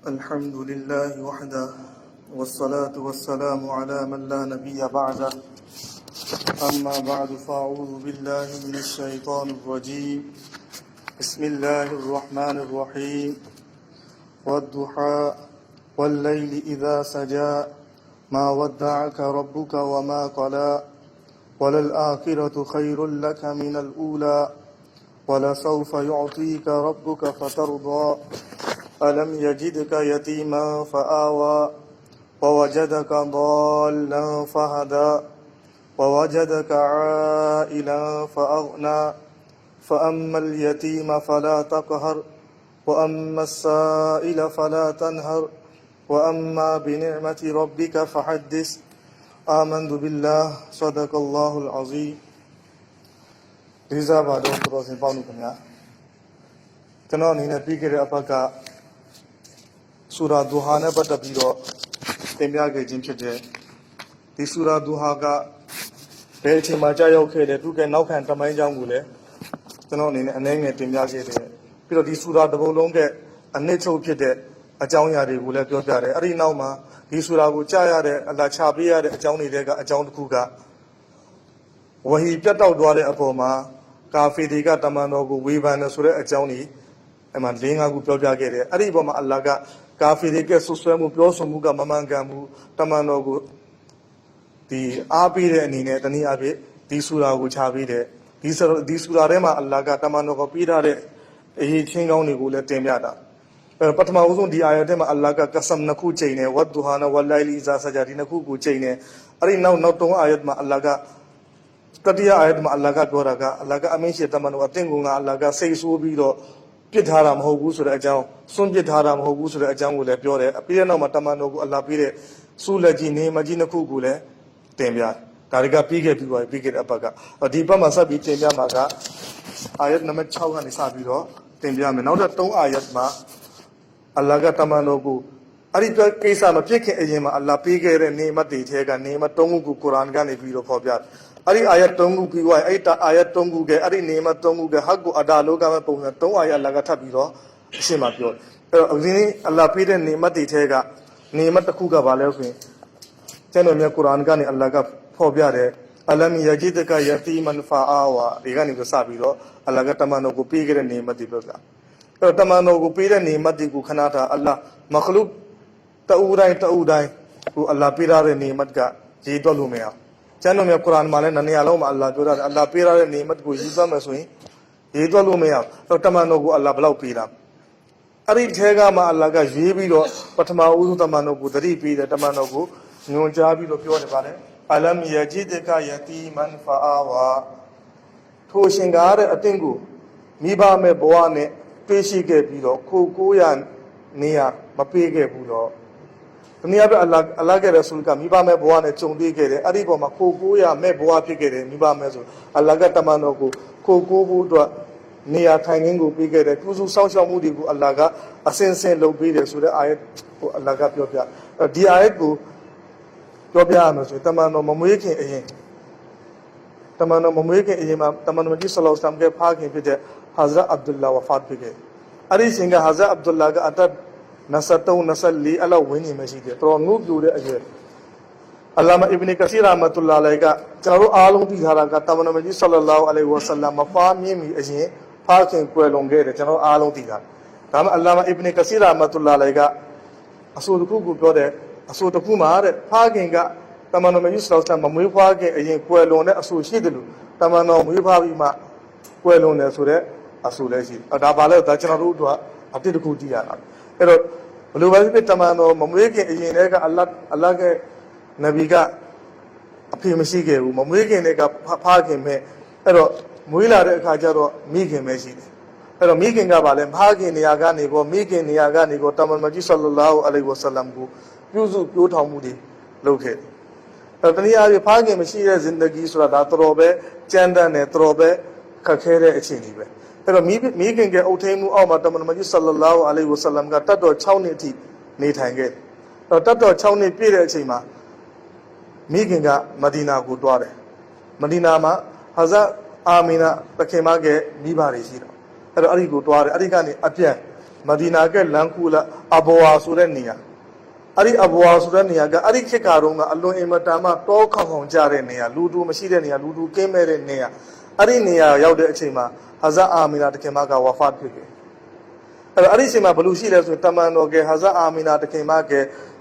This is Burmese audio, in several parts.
الحمد لله وحده والصلاة والسلام على من لا نبي بعده أما بعد فأعوذ بالله من الشيطان الرجيم بسم الله الرحمن الرحيم والضحى والليل إذا سجى ما ودعك ربك وما قلى وللآخرة خير لك من الأولى ولسوف يعطيك ربك فترضى ألم يجدك يتيما فآوى ووجدك ضالا فهدى ووجدك عائلا فأغنى فأما اليتيم فلا تقهر وأما السائل فلا تنهر وأما بنعمة ربك فحدث آمنت بالله صدق الله العظيم رضا بعد أن باونكمကျွန်တော်အနေနဲ့ပြီးခဲ့တဲ့အပတ်ကဆူရာဒူဟာနဲ့ပတ်သက်ပြီးတော့တင်ပြခဲ့ခြင်းဖြစ်တယ်ဒီဆူရာဒူဟာကဘယ်အချိန်မှာကြာရောက်ခဲ့တယ်သူကနောက်ခံတမိုင်းကြောင်းကိုလည်းကျွန်တော်အနေနဲ့အနည်းငယ်တင်ပြခဲ့တယ်ပြီးတော့ဒီဆူရာတစ်ပုဒ်လုံးကအနှစ်ချုပ်ဖြစ်တဲ့အကြောင်းအရာတွေကိုလည်းပြောပြတယ်အဲ့ဒီနောက်မှာဒီဆူရာကိုကြားရတဲ့အလ္လာဟ်ချပေးရတဲ့အကြောင်းတွေကအကြောင်းတစ်ခုကဝဟီပြတ်တောက်သွားတဲ့အပေါ်မှာကာဖီတွေကတမန်တော်ကိုဝေဖန်တယ်ဆိုတဲ့အကြောင်းတွေအဲ့မှာ၄-၅ခုပြောပြခဲ့တယ်အဲ့ဒီအပေါ်မှာအလ္လာဟ်ကကာဖီတွေကဆွဆွဲမှုပြောဆိုမှုကမမှန်ကန်မှုတမန်တော်ကိုဒီအားပေးတဲ့အနေနဲ့တနည်းအားဖြင့်ဒီဆူရာကိုချပေးတယ်ဒီဆူရာထဲမှာအလ္လာဟ်ကတမန်တော်ကိုပေးထားတဲ့အရေးချင်းကောင်းတွေကိုလည်းတင်ပြတာပထမဦးဆုံးဒီအာယတ်ထဲမှာအလ္လာဟ်ကကဆမ်နှစ်ခုချိန်တယ်ဝတ်ဒူဟာနဝလ္လိုင်လီအီဇာဆဂျာဒီနှစ်ခုကိုချိန်တယ်အဲ့ဒီနောက်တုံးအာယတ်မှာအလ္လာဟ်ကတတိယအာယတ်မှာအလ္လာဟ်ကပြောတာကအလ္လာဟ်ကအမင်းရှိတမန်တော်အသင်ကိုကအလ္လာဟ်ကစိတ်ဆိုးပြီးတော့ပြစ်ထားတာမဟုတ်ဘူးဆိုတဲ့အကြောင်းစွန့်ပစ်ထားတာမဟုတ်ဘူးဆိုတဲ့အကြောင်းကိုလည်းပြောတယ်ပြီးတဲ့နောက်မှာတမန်တော်ကိုအလ္လာဟ်ပေးတဲ့စူလက်ကြီးနေမကြီးနှစ်ခုကိုလည်းတင်ပြဒါတွေကပြီးခဲ့တဲ့အပတ်ကဒီဘက်မှာဆက်ပြီးတင်ပြမှာကအာယတ်နံပါတ်6ကနေစပြီးတော့တင်ပြမယ်နောက်တော့3အာယတ်မှာအလ္လာဟ်ကတမန်တော်ကိုအဲ့ဒီကိစ္စမပြစ်ခင်အရင်မှာအလ္လာဟ်ပေးခဲ့တဲ့နေမတ်တွေထဲကနေမတ်3ခုကိုကုရ်အာန်ကနေပြီးတော့ဖော်ပြအဲ့ဒီအာယတ်3ခုပြီးသွားအဲ့ဒီအာယတ်3ခုကအဲ့ဒီနေမတ်3ခုကဟတ်ကိုအဒါလောကမဲ့ပုံစံ3အာယတ်အလ္လာဟ်ကထပ်ပြီးတော့အရှင်းမှာပြောတယ်အဲ့တော့အရင်အလ္လာဟ်ပေးတဲ့နေမတ်တွေထဲကနေမတ်တစ်ခုကဘာလဲဆိုရင်ကျွန်တော်မြတ်ကုရ်အာန်ကနေအလ္လာဟ်ကဖော်ပြတယ်အလမ်ယဂျီဒကယတီမန်ဖာအာဝါဒီကနေစပြီးတော့အလ္လာဟ်ကတမန်တော်ကိုပေးခဲ့တဲ့နေမတ်တွေပြောပြအဲ့တော့တမန်တော်ကိုပေးတဲ့နေမတ်တွေကိုခဏထားအလ္လာဟ်မခလုတူတိုင်းကိုအလ္လာဟ်ပေးထားတဲ့နေမတ်ကရေးတော့လို့မရဘူးကျွန်တော်မြတ်ကုရ်အာန်မှာလည်းနည်းနည်းလုံးမှာအလ္လာဟ်ပြောတာအလ္လာဟ်ပေးထားတဲ့နေမတ်ကိုရေးသွားမယ်ဆိုရင်ရေးသွားလို့မရဘူးတော့တမန်တော်ကိုအလ္လာဟ်ဘယ်လောက်ပေးတာအဲ့ဒီထဲကမှအလ္လာဟ်ကရေးပြီးတော့ပထမဦးဆုံးတမန်တော်ကိုသတိပေးတယ်တမန်တော်ကိုညွှန်ကြားပြီးတော့ပြောတယ်ပါတယ်အလမ်ယဂျီဒကယတီမန်ဖာအာဝါထိုရှင်ကားတဲ့အသင်ကိုမိဘမဲ့ဘဝနဲ့တွေ့ရှိခဲ့ပြီးတော့ခိုကိုရနေရမပေးခဲ့ဘူးတော့တနည်းအားဖြင့်အလ္လာဟ်ကရဆူလ်ကမိဘမဲ့ဘဝနဲ့ကြုံတွေ့ခဲ့တယ်အဲ့ဒီပေါ်မှာခိုကိုရမဲ့ဘဝဖြစ်ခဲ့တယ်မိဘမဲ့ဆိုအလ္လာဟ်ကတမန်တော်ကိုခိုကိုဖို့အတွက်နေရာထိုင်ခင်းကိုပေးခဲ့တယ်ကုစုစောင့်ရှောက်မှုတွေကိုအလ္လာဟ်ကအစင်စင်လုပ်ပေးတယ်ဆိုတဲ့အာယတ်ကိုအလ္လာဟ်ကပြောပြဒီအာယတ်ကိုပြောပြရမယ်ဆိုရင်တမန်တော်မမွေးခင်အရင်မှာတမန်တော်ကြီးဆလောလ္လဟ်အလိုင်းဝါဆလမ်ကဖခင်ဖြစ်တဲ့ဟာဇရတ်အဗ်ဒူလာဝါဖတ်ဖြစ်ခဲ့အဲ့ဒီရှင်ကဟာဇရတ်အဗ်ဒူလာကအသက်23-24အလောက်ဝန်းကျင်မရှိသေးတော်ငုပြိုတဲ့အရွယ်အလ္လာမာအစ်ဘ်နီကစီရာမတ်တူလာလိုင်ကကျွန်တော်တို့အားလုံးသိထားတာကတမန်တော်ကြီးဆလ္လာလ္လာဟူအလိုင်ဝါဆလမ်မဖားမြင့်မီအရင်ဖခင်ကွယ်လွန်ခဲ့တယ်ကျွန်တော်အားလုံးသိတာဒါမှအလ္လာမာအစ်ဘ်နီကစီရာမတ်တူလာလိုင်ကအဆိုတစ်ခုကိုပြောတယ်အဆိုတစ်ခုမှာတဲ့ဖခင်ကတမန်တော်ကြီးဆလ္လာလ္လာဟူအလိုင်းဝါဆလမ်မမွေးဖွားခင်အရင်ကွယ်လွန်တဲ့အဆိုရှိတယ်လို့တမန်တော်မွေးဖွားပြီးမှကွယ်လွန်တယ်ဆိုတဲ့အဆိုလည်းရှိဒါပါလဲဒါကျွန်တော်တို့တို့ကအတိတ်တစ်ခုကြည့်ရတာအဲ့တော့ဘယ်လိုပဲဖြစ်တမန်တော်မမွေးခင်အရင်တည်းကအလ္လာဟ်ကနဗီကအဖေမရှိခဲ့ဘူးမမွေးခင်တည်းကဖခင်မဲ့အဲ့တော့မွေးလာတဲ့အခါကျတော့မိခင်ပဲရှိတယ်အဲ့တော့မိခင်ကပါလဲဖခင်နေရာကနေပေါ့မိခင်နေရာကနေပေါ့တမန်တော်ကြီးဆလ္လာလ္လာဟူအလိုင်းဝါဆလမ်ကိုပြုစုပြောထောင်မှုတွေလုပ်ခဲ့တယ်အဲ့တော့တနည်းအားဖြင့်ဖခင်မရှိတဲ့ဇင်ဒဂီဆိုတာဒါတော်ပဲကြမ်းတမ်းတယ်တော်ပဲခက်ခဲတဲ့အခြေအနေပဲအဲ့တော့မိခင်ကအုပ်ထိန်းမှုအောက်မှာတမန်တော်ကြီးဆလ္လာလ္လာဟူအလိုင်းဝါဆလမ်ကတတ်တော်6နှစ်အထိနေထိုင်ခဲ့တယ်အဲ့တော့တတ်တော်6နှစ်ပြည့်တဲ့အချိန်မှာမိခင်ကမဒီနာကိုတွားတယ်မဒီနာမှာဟာဇာအာမီနာတခင်မကမိဘတွေရှိတော့အဲ့တော့အဲ့ဒီကိုတွားတယ်အဲ့ဒီကနေအပြန် မဒီနာကလန်ကူလာအဘောဝါဆိုတဲ့နေရာအဲ့ဒီအဘောဝါဆိုတဲ့နေရာကအဲ့ဒီခေတ်ကတော့ကအလွန်အင်မတန်မှတောခေါင်ခေါင်ကြတဲ့နေရာလူတူမရှိတဲ့နေရာလူတူကင်းမဲ့တဲ့နေရာအဲ့ဒီနေရာရောက်တဲ့အချိန်မှာဟာဇာအာမီနာတခင်မကဝါဖတ်ဖြစ်တယ်အဲ့ဒီအချိန်မှာဘလူရှိလဲဆိုရင်တမန်တော်ကဟာဇာအာမီနာတခင်မက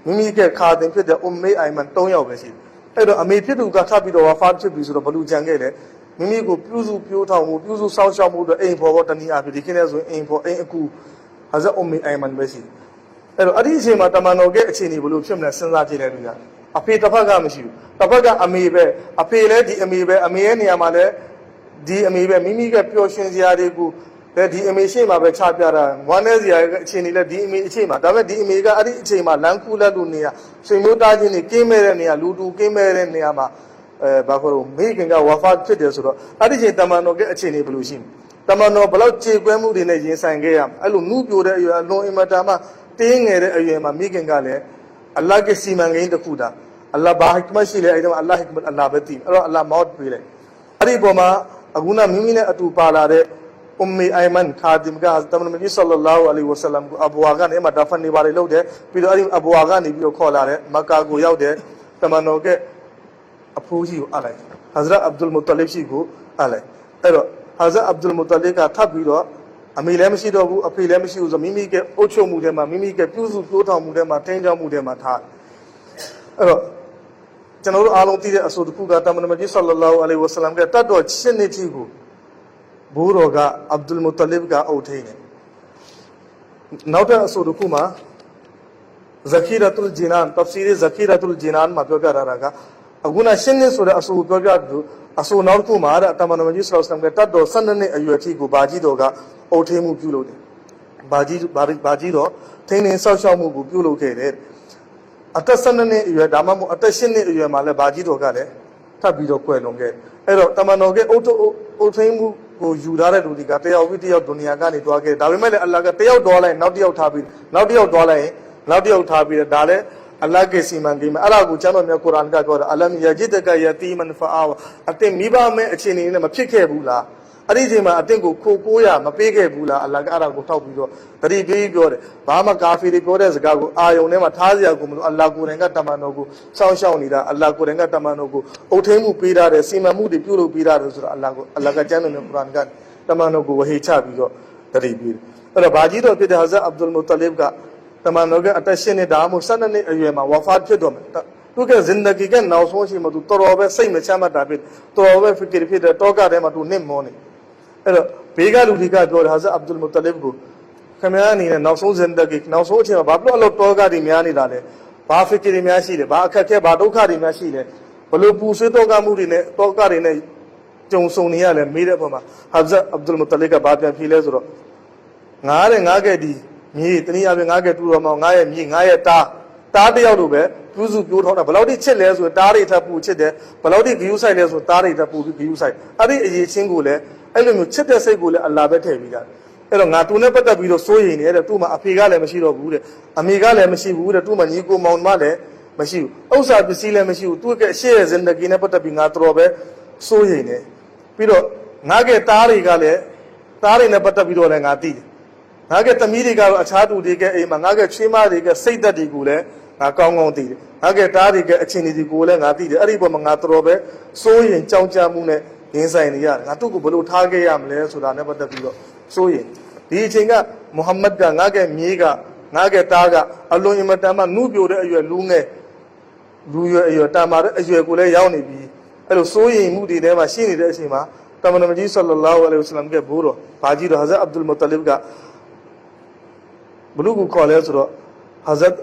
မိမိကခါတင်ဖြစ်တဲ့အွမ်မေအိုင်မန်3ယောက်ပဲရှိတယ်အဲ့တော့အမေဖြစ်သူကထပ်ပြီးတော့ဝါဖတ်ဖြစ်ပြီဆိုတော့ဘလူကြံခဲ့တယ်မိမိကိုပြုစုပြိုးထောင်မှုပြုစုစောင့်ရှောက်မှုအတွက်အိမ်ဖော်တနည်းအားဖြင့်ဒီခင်းလဲဆိုရင်အိမ်ဖော်အိမ်အကူဟာဇာအွမ်မေအိုင်မန်ပဲရှိတယ်အဲ့တော့အဲ့ဒီအချိန်မှာတမန်တော်ကအခြေအနေဘလို့ဖြစ်မလဲစဉ်းစားကြည့်လိုက်လို့ရတယ်အဖေတစ်ဖက်ကမရှိဘူးတစ်ဖက်ကအမေပဲအဖေလည်းဒီအမေပဲအမေရဲ့နေရာမှာလည်းဒီအမေပဲမိမိကပျော်ရွှင်စရာတွေကိုဒီအမေရှိမှပဲချပြတာဝမ်းနည်းစရာအခြေအနေလည်းဒီအမေအချိန်မှာဒါပေမဲ့ဒီအမေကအဲ့ဒီအချိန်မှာလမ်းကူလက်လို့နေရဆွေမျိုးသားချင်းတွေကင်းမဲ့တဲ့နေရာလူတူကင်းမဲ့တဲ့နေရာမှာဘာခေါ်လို့မိခင်ကဝါဖတ်ဖြစ်တယ်ဆိုတော့အဲ့ဒီချိန်တမန်တော်ကအခြေအနေဘယ်လိုရှိမလဲတမန်တော်ဘယ်လောက်ကြေကွဲမှုတွေနဲ့ရင်ဆိုင်ခဲ့ရမလဲအဲ့လိုနှူးပြိုတဲ့အရွယ်အလွန်အင်မတန်မှတင်းငယ်တဲ့အရွယ်မှာမိခင်ကလည်းအလ္လာဟ်ရဲ့စီမံကိန်းတစ်ခုတာအလ္လာဟ်ဘာဟ်မရှိလေအဲ့ဒါအလ္လာဟ်ဟ်မတ်အလ္လာဟ်ပဲတည်အဲ့တော့အလ္လာဟ်မောတ်ပေးလိုက်အဲ့ဒီပုံမှာအခုနမိမိနဲ့အတူပါလာတဲ့အွမ်မေအိုင်မန်ခါဒီမ်ကတမန်တော်ကြီးဆလ္လာလာဟူအလိုင်ဝါဆလမ်ကိုအဘူဝါကနေမှဒါဖန်နေပါလေလို့တယ်ပြီးတော့အဲ့ဒီအဘူဝါကနေပြီးတော့ခေါ်လာတယ်မက္ကာကိုရောက်တယ်တမန်တော်ကအဖိုးကြီးကိုအလိုက်ဟာဇရတ်အဗ်ဒူလ်မုတလစ်ရှိကိုအလိုက်အဲ့တော့ဟာဇရတ်အဗ်ဒူလ်မုတလစ်ကထပ်ပြီးတော့အမေလည်းမရှိတော့ဘူးအဖေလည်းမရှိဘူးဆိုမိမိကအုပ်ချုပ်မှုထဲမှာမိမိကပြုစုတိုးထောင်မှုထဲမှာထိန်းချောင်းမှုထဲမှာထားအဲ့တော့ကျွန်တော်တို့အားလုံးသိတဲ့အဆိုတစ်ခုကတမန်တော်ကြီးဆလ္လာလာဟူအလိုင်ဝါဆလမ်ကတတ်တော်7နှစ်ကြီးကိုဘိုးတော်ကအဗ်ဒူလ်မုတလစ်ကအုပ်ထိန်းတယ်နောက်တဲ့အဆိုတစ်ခုမှာဇကီရတ်ုလ်ဂျီနန်တဖ်စီရ်ဇကီရတ်ုလ်ဂျီနန်မှာပြောပြထားတာကအခုနရှင်းနေဆိုတဲ့အဆိုပြောပြသူအဆိုနောက်တစ်ခုမှာတမန်တော်ကြီးဆလ္လာလာဟူအလိုင်ဝါဆလမ်ကတတ်တော်12နှစ်အရွယ်ထိကိုဘာကြီးတော်ကအုပ်ထိန်းမှုပြုလုပ်တယ်ဘာကြီးတော့ထိန်းနေဆောက်ရှောက်မှုကိုပြုလုပ်ခဲ့တယ်အသက်12နှစ်အရွယ်ဒါမှမဟုတ်အသက်8နှစ်အရွယ်မှာလည်းဘာကြီးတော်ကလည်းထပ်ပြီးတော့ကွယ်လွန်ခဲ့အဲ့တော့တမန်တော်ကအုပ်ထိန်းမှုကိုယူထားတဲ့လူတွေကတယောက်ပြီးတယောက်ဒုနီယာကနေတွားခဲ့ဒါပေမဲ့လည်းအလ္လာဟ်ကတယောက်တော်လိုက်နောက်တယောက်ထားပြီးနောက်တယောက်တော်လိုက်ရင်နောက်တယောက်ထားပြီးဒါလည်းအလ္လာဟ်ကစီမံကိန်းမှာအဲ့ဒါကိုကျွန်တော်မြတ်ကုရ်အာန်ကပြောတာအလမ်ယာဂျစ်တကယတီမန်ဖအာဝအတင်မိဘမဲ့အခြေအနေနဲ့မဖြစ်ခဲ့ဘူးလားအဲ့ဒီအချိန်မှာအတင်ကိုခိုးရမပေးခဲ့ဘူးလားအလ္လာဟ်ကအဲ့ဒါကိုထောက်ပြီးတော့တတိပေးပြောတယ်ဘာမှကာဖီတွေပြောတဲ့စကားကိုအာယုံထဲမှာထားစရာကိုမလိုအလ္လာဟ်ကိုယ်တိုင်ကတမန်တော်ကိုစောင့်ရှောက်နေတာအလ္လာဟ်ကိုယ်တိုင်ကတမန်တော်ကိုအုပ်ထိန်းမှုပေးထားတယ်စီမံမှုတွေပြုလုပ်ပေးထားတယ်ဆိုတော့အလ္လာဟ်ကကျမ်းတော်နဲ့ကုရ်အာန်ကတမန်တော်ကိုဝဟီချပြီးတော့တတိပေးတယ်အဲ့တော့ဘာကြီးတော်ဖြစ်တဲ့ဟာဇတ်အဗ်ဒူလ်မုတလစ်ကတမန်တော်ကအသက်ရှင်နေတာမှ12နှစ်အရွယ်မှာဝါဖတ်ဖြစ်တော့မယ်သူကဇင်ဒဂီကနောက်ဆုံးရှိမှသူတော်တော်ပဲစိတ်မချမ်းသာဖြစ်တော်တော်ပဲဖီကီဖြစ်တဲ့တောကထဲမှာသူနစ်မောနေအဲ့တော့ဘေးကလူတွေကပြောတယ်ဟာဇတ်အဗ်ဒူလ်မုတလစ်ကိုခင်ဗျားအနေနဲ့နောက်ဆုံးဇင်ဒဂီနောက်ဆုံးအချိန်မှာဘာဖြစ်လို့အလောတောကတွေများနေတာလဲဘာဖီကီတွေများရှိတယ်ဘာအခက်အခဲဘာဒုက္ခတွေများရှိလဲဘလို့ပူဆွေးတောကမှုတွေနဲ့တောကတွေနဲ့ကြုံဆုံနေရလဲမေးတဲ့ပုံမှာဟာဇတ်အဗ်ဒူလ်မုတလစ်ကဘာပြန်ဖြေလဲဆိုတော့ငါကဒီမြေတနည်းအားဖြင့်ငါကတူတော်မောင်ငါရဲ့မြေငါရဲ့တားတယောက်လိုပဲပြုစုပြိုးထောင်းတာဘယ်လောက်ထိချစ်လဲဆိုရင်တားတွေထပ်ပူချစ်တယ်ဘယ်လောက်ထိဂယုဆိုင်လဲဆိုတားတွေထပ်ပူဂယုဆိုင်အဲ့ဒီအရေးချင်းကိုလည်းအဲ့လိုမျိုးချစ်တဲ့စိတ်ကိုလည်းအလ္လာဟ်ပဲထည့်ပြီးတာအဲ့တော့ငါသူနဲ့ပတ်သက်ပြီးတော့စိုးရိမ်နေတဲ့သူ့မှာအဖေကလည်းမရှိတော့ဘူးတဲ့အမေကလည်းမရှိဘူးတဲ့သူ့မှာညီကိုမောင်မလည်းမရှိဘူးဥစ္စာပစ္စည်းလည်းမရှိဘူးသူ့ရဲ့အရှိရဲ့ဇင်ဒဂီနဲ့ပတ်သက်ပြီးငါတော်ပဲစိုးရိမ်နေပြီးတော့ငါကတားတွေကလည်းတားတွေနဲ့ပတ်သက်ပြီးတော့လည်းငါသိတယ်ငါကသမီးတွေကတော့အခြားသူတွေကအိမ်မှာငါကချွေးမတွေကစိတ်သက်တွေကိုလည်းငါကောင်းသိတယ်ငါကတားတွေကအခြေအနေတွေကိုလည်းငါသိတယ်အဲ့ဒီပေါ်မှာငါတော်ပဲစိုးရင်ကြောင်ကြမှုနဲ့ရင်ဆိုင်နေရတယ်ငါတို့ကိုဘယ်လိုထားခဲ့ရမလဲဆိုတာနဲ့ပတ်သက်ပြီးတော့စိုးရင်ဒီအချိန်ကမုဟမ္မဒ်ကငါကမြေးကငါကတားကအလွန်အင်မတန်မှနှုတ်ပြိုတဲ့အရွယ်လူငယ်လူရွယ်အရွယ်တာမာတဲ့အရွယ်ကိုလည်းရောက်နေပြီအဲ့လိုစိုးရင်မှုတွေထဲမှာရှိနေတဲ့အချိန်မှာတမန်တော်ကြီးဆလ္လာလာဟူအလိုင်ဝါဆလမ်ကဘိုးတော်ဘာကြီးတော်ဟာဇတ်အဗ်ဒူလ်မုတလစ်ကဘလူကိုခေါ်လဲဆိုတော့ဟာဇတ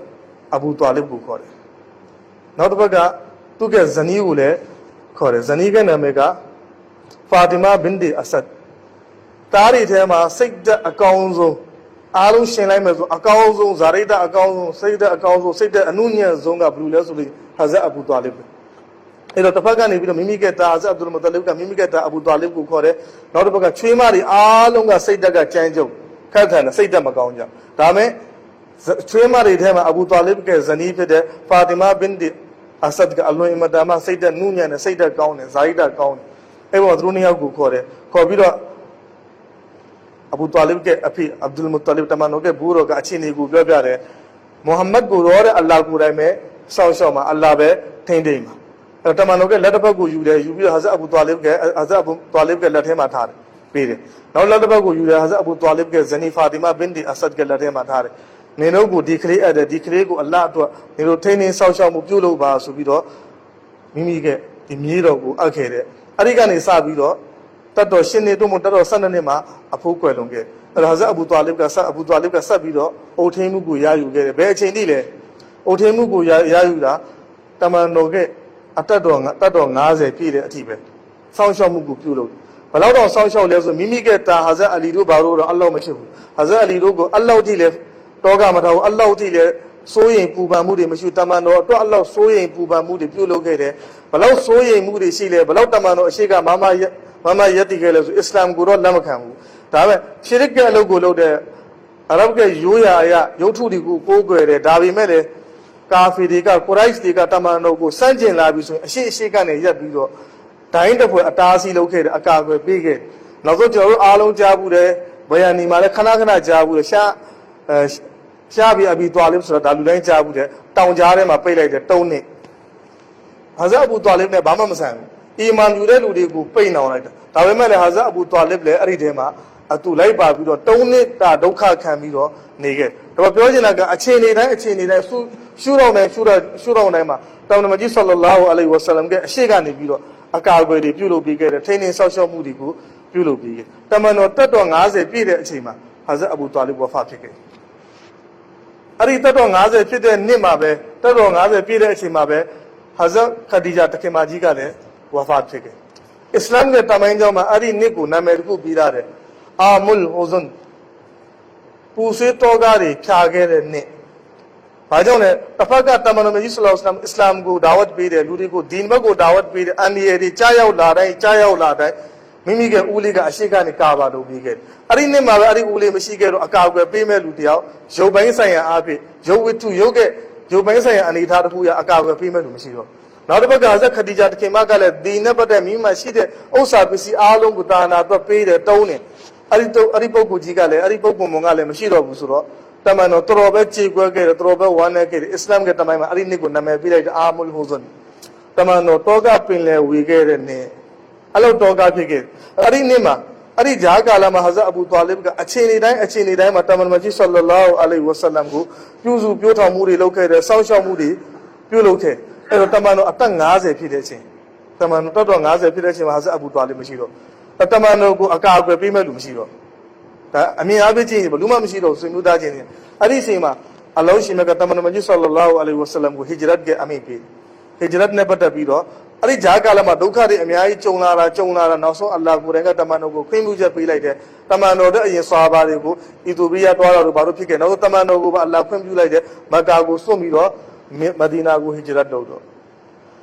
်အဘူတာလစ်ကိုခေါ်တယ်နောက်တစ်ဘက်ကသူကဇနီးကိုလည်းခေါ်တယ်ဇနီးကနာမည်ကဖာတီမာဘင်တီအဆတ်တားရီထဲမှာစိတ်သက်အကောင်းဆုံးအားလုံးရှင်းလိုက်မယ်ဆိုအကောင်းဆုံးဇာရိတအကောင်းဆုံးစိတ်သက်အကောင်းဆုံးစိတ်သက်အနုညံ့ဆုံးကဘလူလဲဆိုပြီးဟာဇတ်အဘူတာလစ်ပဲအဲ့တော့တစ်ဖက်ကနေပြီးတော့မိမိကတာဟာဇတ်အဗ်ဒူလ်မုတလစ်ကမိမိကတာအဘူတာလစ်ကိုခေါ်တယ်နောက်တစ်ဘက်ကချွေးမတွေအားလုံးကစိတ်သက်ကကြမ်းကြုတ်ခက်ခံတယ်စိတ်သက်မကောင်းကြဒါမဲ့ချွေးမတွေထဲမှာအဘူတာလစ်ကဇနီးဖြစ်တဲ့ဖာတီမာဘင်တီအဆတ်ကအလွန်အင်မတန်မှစိတ်သက်နုညံ့တယ်စိတ်သက်ကောင်းတယ်ဇာရိတကောင်းတယ်အဲ့ပေါ်သူတို့နှစ်ယောက်ကိုခေါ်တယ်ခေါ်ပြီးတော့ Abu Talib ke api Abdul Muttalib tamano ke buro ka achi ni gu pyo pyaတယ် Muhammadကိုရောတဲ့အလ္လာဟ်ကိုယ်တိုင်ပဲစောင့်ရှောက်မှာအလ္လာဟ်ပဲထိန်းသိမ်းမှာအဲ့တမန်တော်ကလက်တစ်ဖက်ကိုယူတယ်ယူပြီးတော့ဟာဇတ်အဘူጧလစ်ကလက်ထဲမှာထားတယ်ပေးတယ်နောက်လက်တစ်ဖက်ကိုယူတယ်ဟာဇတ်အဘူጧလစ်ကဇနီဖာတီမာဘင်တီအဆတ်ကလက်ထဲမှာထားတယ်နင်တို့ကိုဒီကလေးအဲ့ဒီကလေးကိုအလ္လာဟ်အတွက်နင်တို့ထိန်းသိမ်းစောင့်ရှောက်မှုပြုလုပ်ပါဆိုပြီးတော့မိမိကဒီမြေတော်ကိုအပ်ခဲ့တယ်အဲ့ဒီကနေစပြီးတော့တတ်တော်10နှစ်တို့မှတတ်တော်12နှစ်မှာအဖိုးကွယ်လွန်ခဲ့အဲ့ဒါဟာဇတ်အဘူጧလစ်ကဆက်ပြီးတော့အုတ်ထင်းမှုကိုရယူခဲ့တယ်ဘယ်အချိန်ထိလဲအုတ်ထင်းမှုကိုရယူတာတမန်တော်ကအတတ်တော်90ပြည့်တဲ့အထိပဲစောင့်ရှောက်မှုကိုပြုလုပ်ဘယ်တော့စောင့်ရှောက်လဲဆိုမိမိကတာဟာဇတ်အလီတို့ဘာလို့တော့အလ္လာဟ်မချစ်ဘူးဟာဇတ်အလီတို့ကိုအလ္လာဟ်တိလဲတောကမထားဘူးအလ္လာဟ်တိလဲစိုးရင်ပူပန်မှုတွေမရှိတမန်တော်အတွက်အလ္လာဟ်စိုးရင်ပူပန်မှုတွေပြုလုပ်ခဲ့တယ်ဘယ်တော့စိုးရင်မှုတွေရှိလဲဘယ်တော့တမန်တော်အရှိကမမရက်တိခဲ့လဲဆိုအစ္စလာမ်ကိုတော့လက်မခံဘူးဒါပေမဲ့ရှရစ်ကအလုပ်ကိုလုပ်တဲ့အရဗ်ကရိုးရာအရရုပ်ထုတွေကိုကိုးကွယ်တယ်ဒါပေမဲ့လေကာဖီတွေကကိုရိုက်စ်တွေကတမန်တော်ကိုစန့်ကျင်လာပြီးဆိုရင်အရှိကနေရက်ပြီးတော့ဒိုင်းတစ်ဖွဲအတားအဆီးလုပ်ခဲ့တယ်အကာအကွယ်ပေးခဲ့နောက်ဆုံးကျွန်တော်တို့အားလုံးကြားဘူးတယ်ဘယန်နီမှာလည်းခဏကြားဘူးတယ်ရှားပြီးအဘီတွာလစ်ဆိုတော့ဒါလူတိုင်းကြားဘူးတယ်တောင်ကြားထဲမှာပိတ်လိုက်တယ်တုံးနှစ်ဟာဇတ်အဘူတွာလစ်နဲ့ဘာမှမဆိုင်ဘူးအီမန်ယူတဲ့လူတွေကိုပိတ်နှောင်လိုက်တာဒါပေမဲ့လည်းဟာဇတ်အဘူတွာလစ်လည်းအဲ့ဒီထဲမှာအတူလိုက်ပါပြီးတော့တုံးနှစ်တာဒုက္ခခံပြီးတော့နေခဲ့ဒါပြောချင်တာကအခြေအနေတိုင်းရှုတော့တိုင်းမှာတောင်တမကြီးဆလ္လာလာဟူအလိုင်ဝါဆလမ်ကအရှိကနေပြီးတော့အကာအကွယ်တွေပြုလုပ်ပြီးခဲ့တယ်ထိန်းသိမ်းဆောက်ရှောက်မှုတွေကိုပြုလုပ်ပြီးခဲ့တမန်တော်တက်တော်90ပြည့်တဲ့အချိန်မှာဟာဇတ်အဘူတွာလစ်ဝါဖာဖြစ်ခဲ့အဲ့ဒီတက်တော်90ဖြစ်တဲ့နှစ်မှာပဲတက်တော်90ပြည့်တဲ့အချိန်မှာပဲဟာဇတ်ခဒီဂျာတခင်မကြီးကလည်းဝါဖာဖြစ်ခဲ့အစ္စလာမ်ရဲ့တမိုင်းကြောင်းမှာအဲ့ဒီနှစ်ကိုနာမည်တစ်ခုပြီးထားတယ်အာမုလ်ဟူဇွန်ပူဆွေးတော်ကားတွေဖြာခဲ့တဲ့နှစ်ဘာကြောင့်လဲတစ်ဖက်ကတမန်တော်မြတ်ဆလ္လာလဟ်အလိုင်းဝါဆလမ်အစ္စလာမ်ကိုဒါဝတ်ပေးတယ်လူတွေကိုဒီန်ဘက်ကိုဒါဝတ်ပေးတယ်အန်ဒီရီတွေကြားရောက်လာတိုင်းမိမိကဦးလေးကအရှိကနေကာဘာလုပ်ပြီးခဲ့တယ်အဲ့ဒီနှစ်မှာပဲအဲ့ဒီဦးလေးမရှိခဲ့တော့အကာအကွယ်ပေးမဲ့လူတယောက်ရုပ်ပိုင်းဆိုင်ရာအားဖြင့်ရုပ်ဝတ္ထုရုပ်ပိုင်းဆိုင်ရာအနေအထားတစ်ခုရအကာအကွယ်ပေးမဲ့လူမရှိတော့နောက်တစ်ဖက်ကဟာဇတ်ခဒီဂျာတခင်မကလည်းဒီနဲ့ပတ်သက်မိမှရှိတဲ့ဥစ္စာပစ္စည်းအားလုံးကိုတာနာတော့ပေးတယ်တုံးတယ်အဲ့ဒီပုဂ္ဂိုလ်ကြီးကလည်းအဲ့ဒီပုဂ္ဂိုလ်မုံကလည်းမရှိတော့ဘူးဆိုတော့တမန်တော်တော်ပဲကြေကွဲခဲ့တယ်တော်ပဲဝမ်းနည်းခဲ့တယ်အစ္စလာမ်ကတမိုင်းမှာအဲ့ဒီနှစ်ကိုနာမည်ပေးလိုက်တယ်အာမုလ်ဟူဇွန်တမန်တော်တောကပင်လယ်ဝေခဲ့တဲ့နှစ်အဲ့လိုတောကဖြစ်ခဲ့အဲ့ဒီနှစ်မှာအဲ့ဒီဂျာကာလာမှာဟာဇတ်အဘူတွာလစ်ကအချိန်နေတိုင်းမှာတမန်တော်ကြီးဆလ္လာလာဟူအလိုင်ဝါဆလမ်ကိုပြုစုပြောထောင်မှုတွေလုပ်ခဲ့တယ်စောင့်ရှောက်မှုတွေပြုလုပ်ခဲ့အဲ့တော့တမန်တော်အသက်90ဖြစ်တဲ့အချိန်တမန်တော်တော်90ဖြစ်တဲ့အချိန်မှာဟာဇတ်အဘူတွာလစ်မရှိတော့တမန်တော်ကိုအကာအကွယ်ပေးမဲ့လူမရှိတော့ဒါအမြင်အားဖြင့်ကြည့်ရင်ဘလူးမှမရှိတော့ဆွေမျိုးသားချင်းတွေအဲ့ဒီအချိန်မှာအလောရှိမြတ်ကတမန်တော်ကြီးဆလ္လာလာဟူအလိုင်ဝါဆလမ်ကိုဟီဂျရတ်ကအမိန့်ပေးဟီဂျရတ်နဲ့ပတ်သက်ပြီးတော့အဲ့ဒီဂျာကာလမှာဒုက္ခတွေအများကြီးကြုံလာတာနောက်ဆုံးအလ္လာဟ်ကိုယ်တိုင်ကတမန်တော်ကိုခွင့်ပြုချက်ပေးလိုက်တယ်တမန်တော်တဲ့အရင်ဆွာဘာတွေကိုအီသီယိုးပီးယားသွားတာတို့ဘာလို့ဖြစ်ခဲ့နောက်ဆုံးတမန်တော်ကိုပါအလ္လာဟ်ခွင့်ပြုလိုက်တယ်မက္ကာကိုစွန့်ပြီးတော့မဒီနာကိုဟီဂျရတ်လုပ်တော့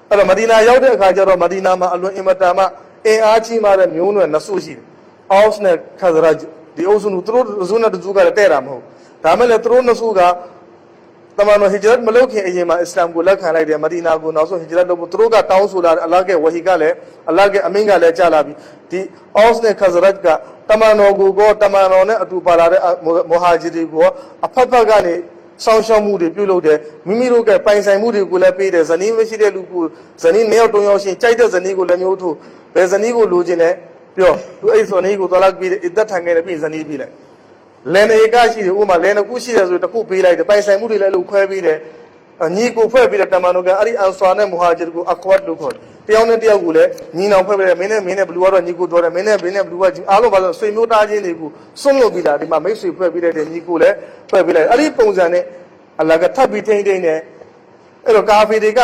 အဲ့တော့မဒီနာရောက်တဲ့အခါကျတော့မဒီနာမှာအလွန်အင်မတန်မှအင်အားကြီးမှတဲ့မျိုးနွယ်နှစ်စုရှိတယ်အောက်စ်နဲ့ခဇရတ်ဒီအုပ်စုသူတို့ဇုနဲ့တစုကလည်းတဲ့တာမဟုတ်ဒါမဲ့လည်းသူတို့နှစ်စုကတမန်တော်ဟီဂျရတ်မလုပ်ခင်အရင်မှာအစ္စလာမ်ကိုလက်ခံလိုက်တယ်မဒီနာကိုနောက်ဆုံးဟီဂျရတ်လုပ်ဖို့သူတို့ကတောင်းဆိုလာတယ်အလ္လာဟ်ရဲ့ဝဟီကလည်းအလ္လာဟ်ရဲ့အမင်းကလည်းကြားလာပြီးဒီအောက်စ်နဲ့ခဇရတ်ကတမန်တော်ကိုတမန်တော်နဲ့အတူပါလာတဲ့မူဟာဂျီတွေကိုအဖက်ဖက်ကနေစောင့်ရှောက်မှုတွေပြုလုပ်တယ်မိမိတို့ကပိုင်ဆိုင်မှုတွေကိုလည်းပေးတယ်ဇနီးမရှိတဲ့လူကိုဇနီး2ယောက်3ယောက်ရှင်ကြိုက်တဲ့ဇနီးကိုလည်းမျိုးထိုးဘယ်ဇနီးကိုလိုချင်လဲပြောသူအဲ့ဇနီးကိုသွားလိုက်ပြီးအစ်သက်ထိုင်ခဲ့တယ်ပြီးဇနီးပြီးလိုက်လန်ဧကရှိတယ်ဥမာလန်တစ်ခုရှိတယ်ဆိုတခုပေးလိုက်တယ်ပိုင်ဆိုင်မှုတွေလည်းလို့ခွဲပေးတယ်ညီကိုဖွဲ့ပြီးတဲ့တမန်တော်ကအဲ့ဒီအန်ဆွာနဲ့မူဟာဂျီကိုအကွတ်လို့ခေါ်တယ်တယောက်နဲ့တယောက်ကိုလည်းညီနောင်ဖွဲ့ပြီးတယ်မင်းနဲ့ဘလူကတော့ညီကိုတော်တယ်မင်းနဲ့ဘလူကအားလုံးပါဆိုဆွေမျိုးသားချင်းတွေကိုစွန့်လို့ပြီးတာဒီမှာမိတ်ဆွေဖွဲ့ပြီးတဲ့ညီကိုလည်းဖွဲ့ပြီးလိုက်အဲ့ဒီပုံစံနဲ့အလ္လာဟ်ကထပ်ပြီးထိန်းတယ်အဲ့တော့ကာဖီတွေက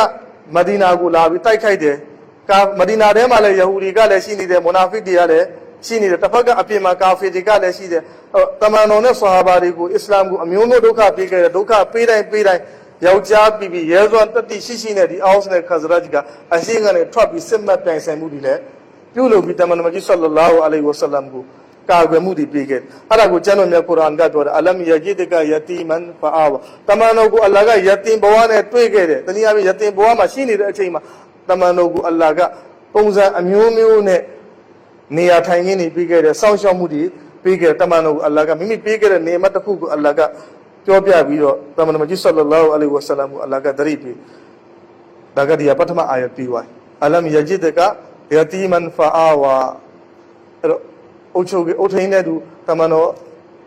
မဒီနာကိုလာပြီးတိုက်ခိုက်တယ်မဒီနာထဲမှာလည်းယဟူဒီကလည်းရှိနေတယ်မွနာဖစ်တွေကလည်းရှိနေတယ်တစ်ဖက်ကအပြင်မှာကာဖီတွေကလည်းရှိတယ်တမန်တော်နဲ့ဆဟာဘာတွေကိုအစ္စလာမ်ကိုအမျိုးမျိုးဒုက္ခပေးခဲ့တယ်ဒုက္ခပေးတိုင်းယောက်ျားပြီးရဲစွမ်းတတိရှိနဲ့ဒီအောက်စ်နဲ့ခဇရတ်ကအရှိကနေထွက်ပြီးစစ်မှတ်ပြိုင်ဆိုင်မှုတွေလည်းပြုလုပ်ပြီးတမန်တော်ကြီးဆလ္လာလာဟူအလိုင်ဝါဆလမ်ကိုကာကွယ်မှုတွေပေးခဲ့အဲ့ဒါကိုကျမ်းတော်မြတ်ကုရ်အာန်ကပြောတယ်အလမ်ယဂျီဒကယတီမန်ဖအာဝတမန်တော်ကိုအလ္လာဟ်ကယတင်ဘဝနဲ့တွေ့ခဲ့တယ်တနည်းအားဖြင့်ယတင်ဘဝမှာရှိနေတဲ့အချိန်မှာတမန်တော်ကိုအလ္လာဟ်ကပုံစံအမျိုးမျိုးနဲ့နေရာထိုင်ခင်းတွေပြီးခဲ့တယ်စောင့်ရှောက်မှုတွေ Pigger, Tamano, Alaga, Mimi Pigger and Nemataku, Alaga, Topia Viro, Tamamaji Sallallahu Alaihi Wasallam, Alaga Daripi, Dagadia Patama Ayapi, Alam Yajideka, Yatiman Fa'awa, Otainadu, Tamano,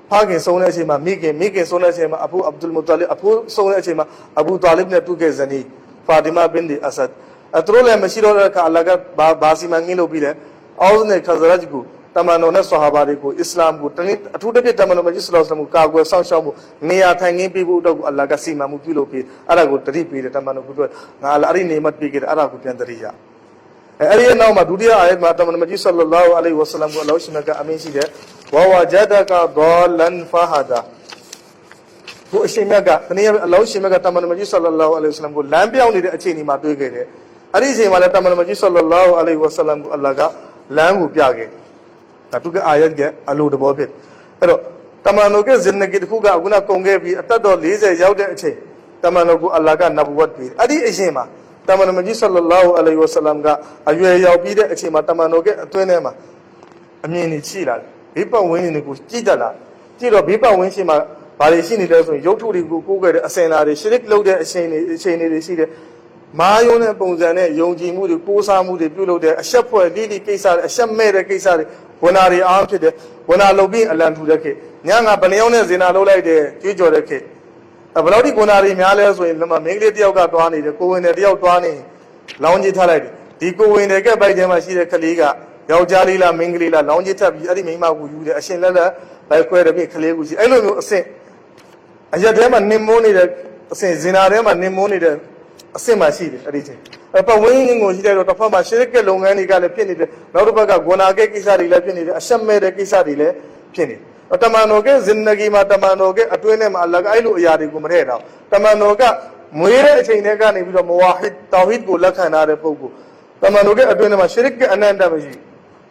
Pagin Sonasima, Miki Sonasima, Abu Abdul Mutali, Abu Sonasima, Abu Talib Nepugezani, Fatima Bindi Asad. Atrola Mashiro Alaga, Basi Mangino Bide, all the Kazarajgu. Tamano Sahabariku, Islam, two day Tamano Majislam, Kago, Sanshamu, Nia Tangi people, Alagasima, Mukilopi, Arago, repeat Tamano Kudu, Alarini Matbigit, Araku and the Ria. Area now Madudia, I had Mataman Majisalaw, Ali Wasalam, Laushimaka, Amiside, Wawa Jadaka, Dolan Fahada. Shimaga, Laushimaka Taman Majisalaw, Ali Wasalam, Lambia only the Achini Matugate. Arizi Malataman Majisalaw, Ali Wasalam, Alaga, Lambu Piage. Natuka ayat get a load of it. Pero Tamanoga Zinagit Huga, Guna Konge, Atado Liza, Yauda Che, Tamanogu Alaga Nabuat, Adi Ejima, Tamanamaji Sallallahu Alaihi Wasalamga, Ayua Yaubida, Echima, Tamanoga, Twenema. I mean, it's Chila. People winning the Chitala. Tiro Bipa Winshima, Parisini does when Yoturi Google, a senari, Shirik loaded a chain, Mayona Ponzane, Yonji Moody, Posa Moody, Bulo, a shepherd, Lily Kesar, a sham made a Kesar. When I answered it, when I lobby a land to the kid, Yanga Bananas in a low like the Kijo the kid. A bloody Gonari Miales when Lama Mingli Diogatuani, the Co in the Diotwani, Lounge Taladi, the Co in the Gap by them, I see the Kaliga, Yaujalila, Minglila, Lounge Tab, Yadimima, who you the Ashin Lella, like where the big Kalegusi. I don't know, say, I just have a Nimoni that says Zinarem and Nimoni a semi seed, a region. Upon winning was there to form a shirika long and got a penny, Norubaga, Gonage Kisari, penny, a sham made a Kisari, penny. Tamanoga, Zinagi Matamanoga, a twinem, a lagailu yadi gumrera. Tamanoga, Muira Chainagani with a Moahid, Tawhid, Lakana, the Pogo. Tamanoga, a twinem, a shirika, and Andamaji.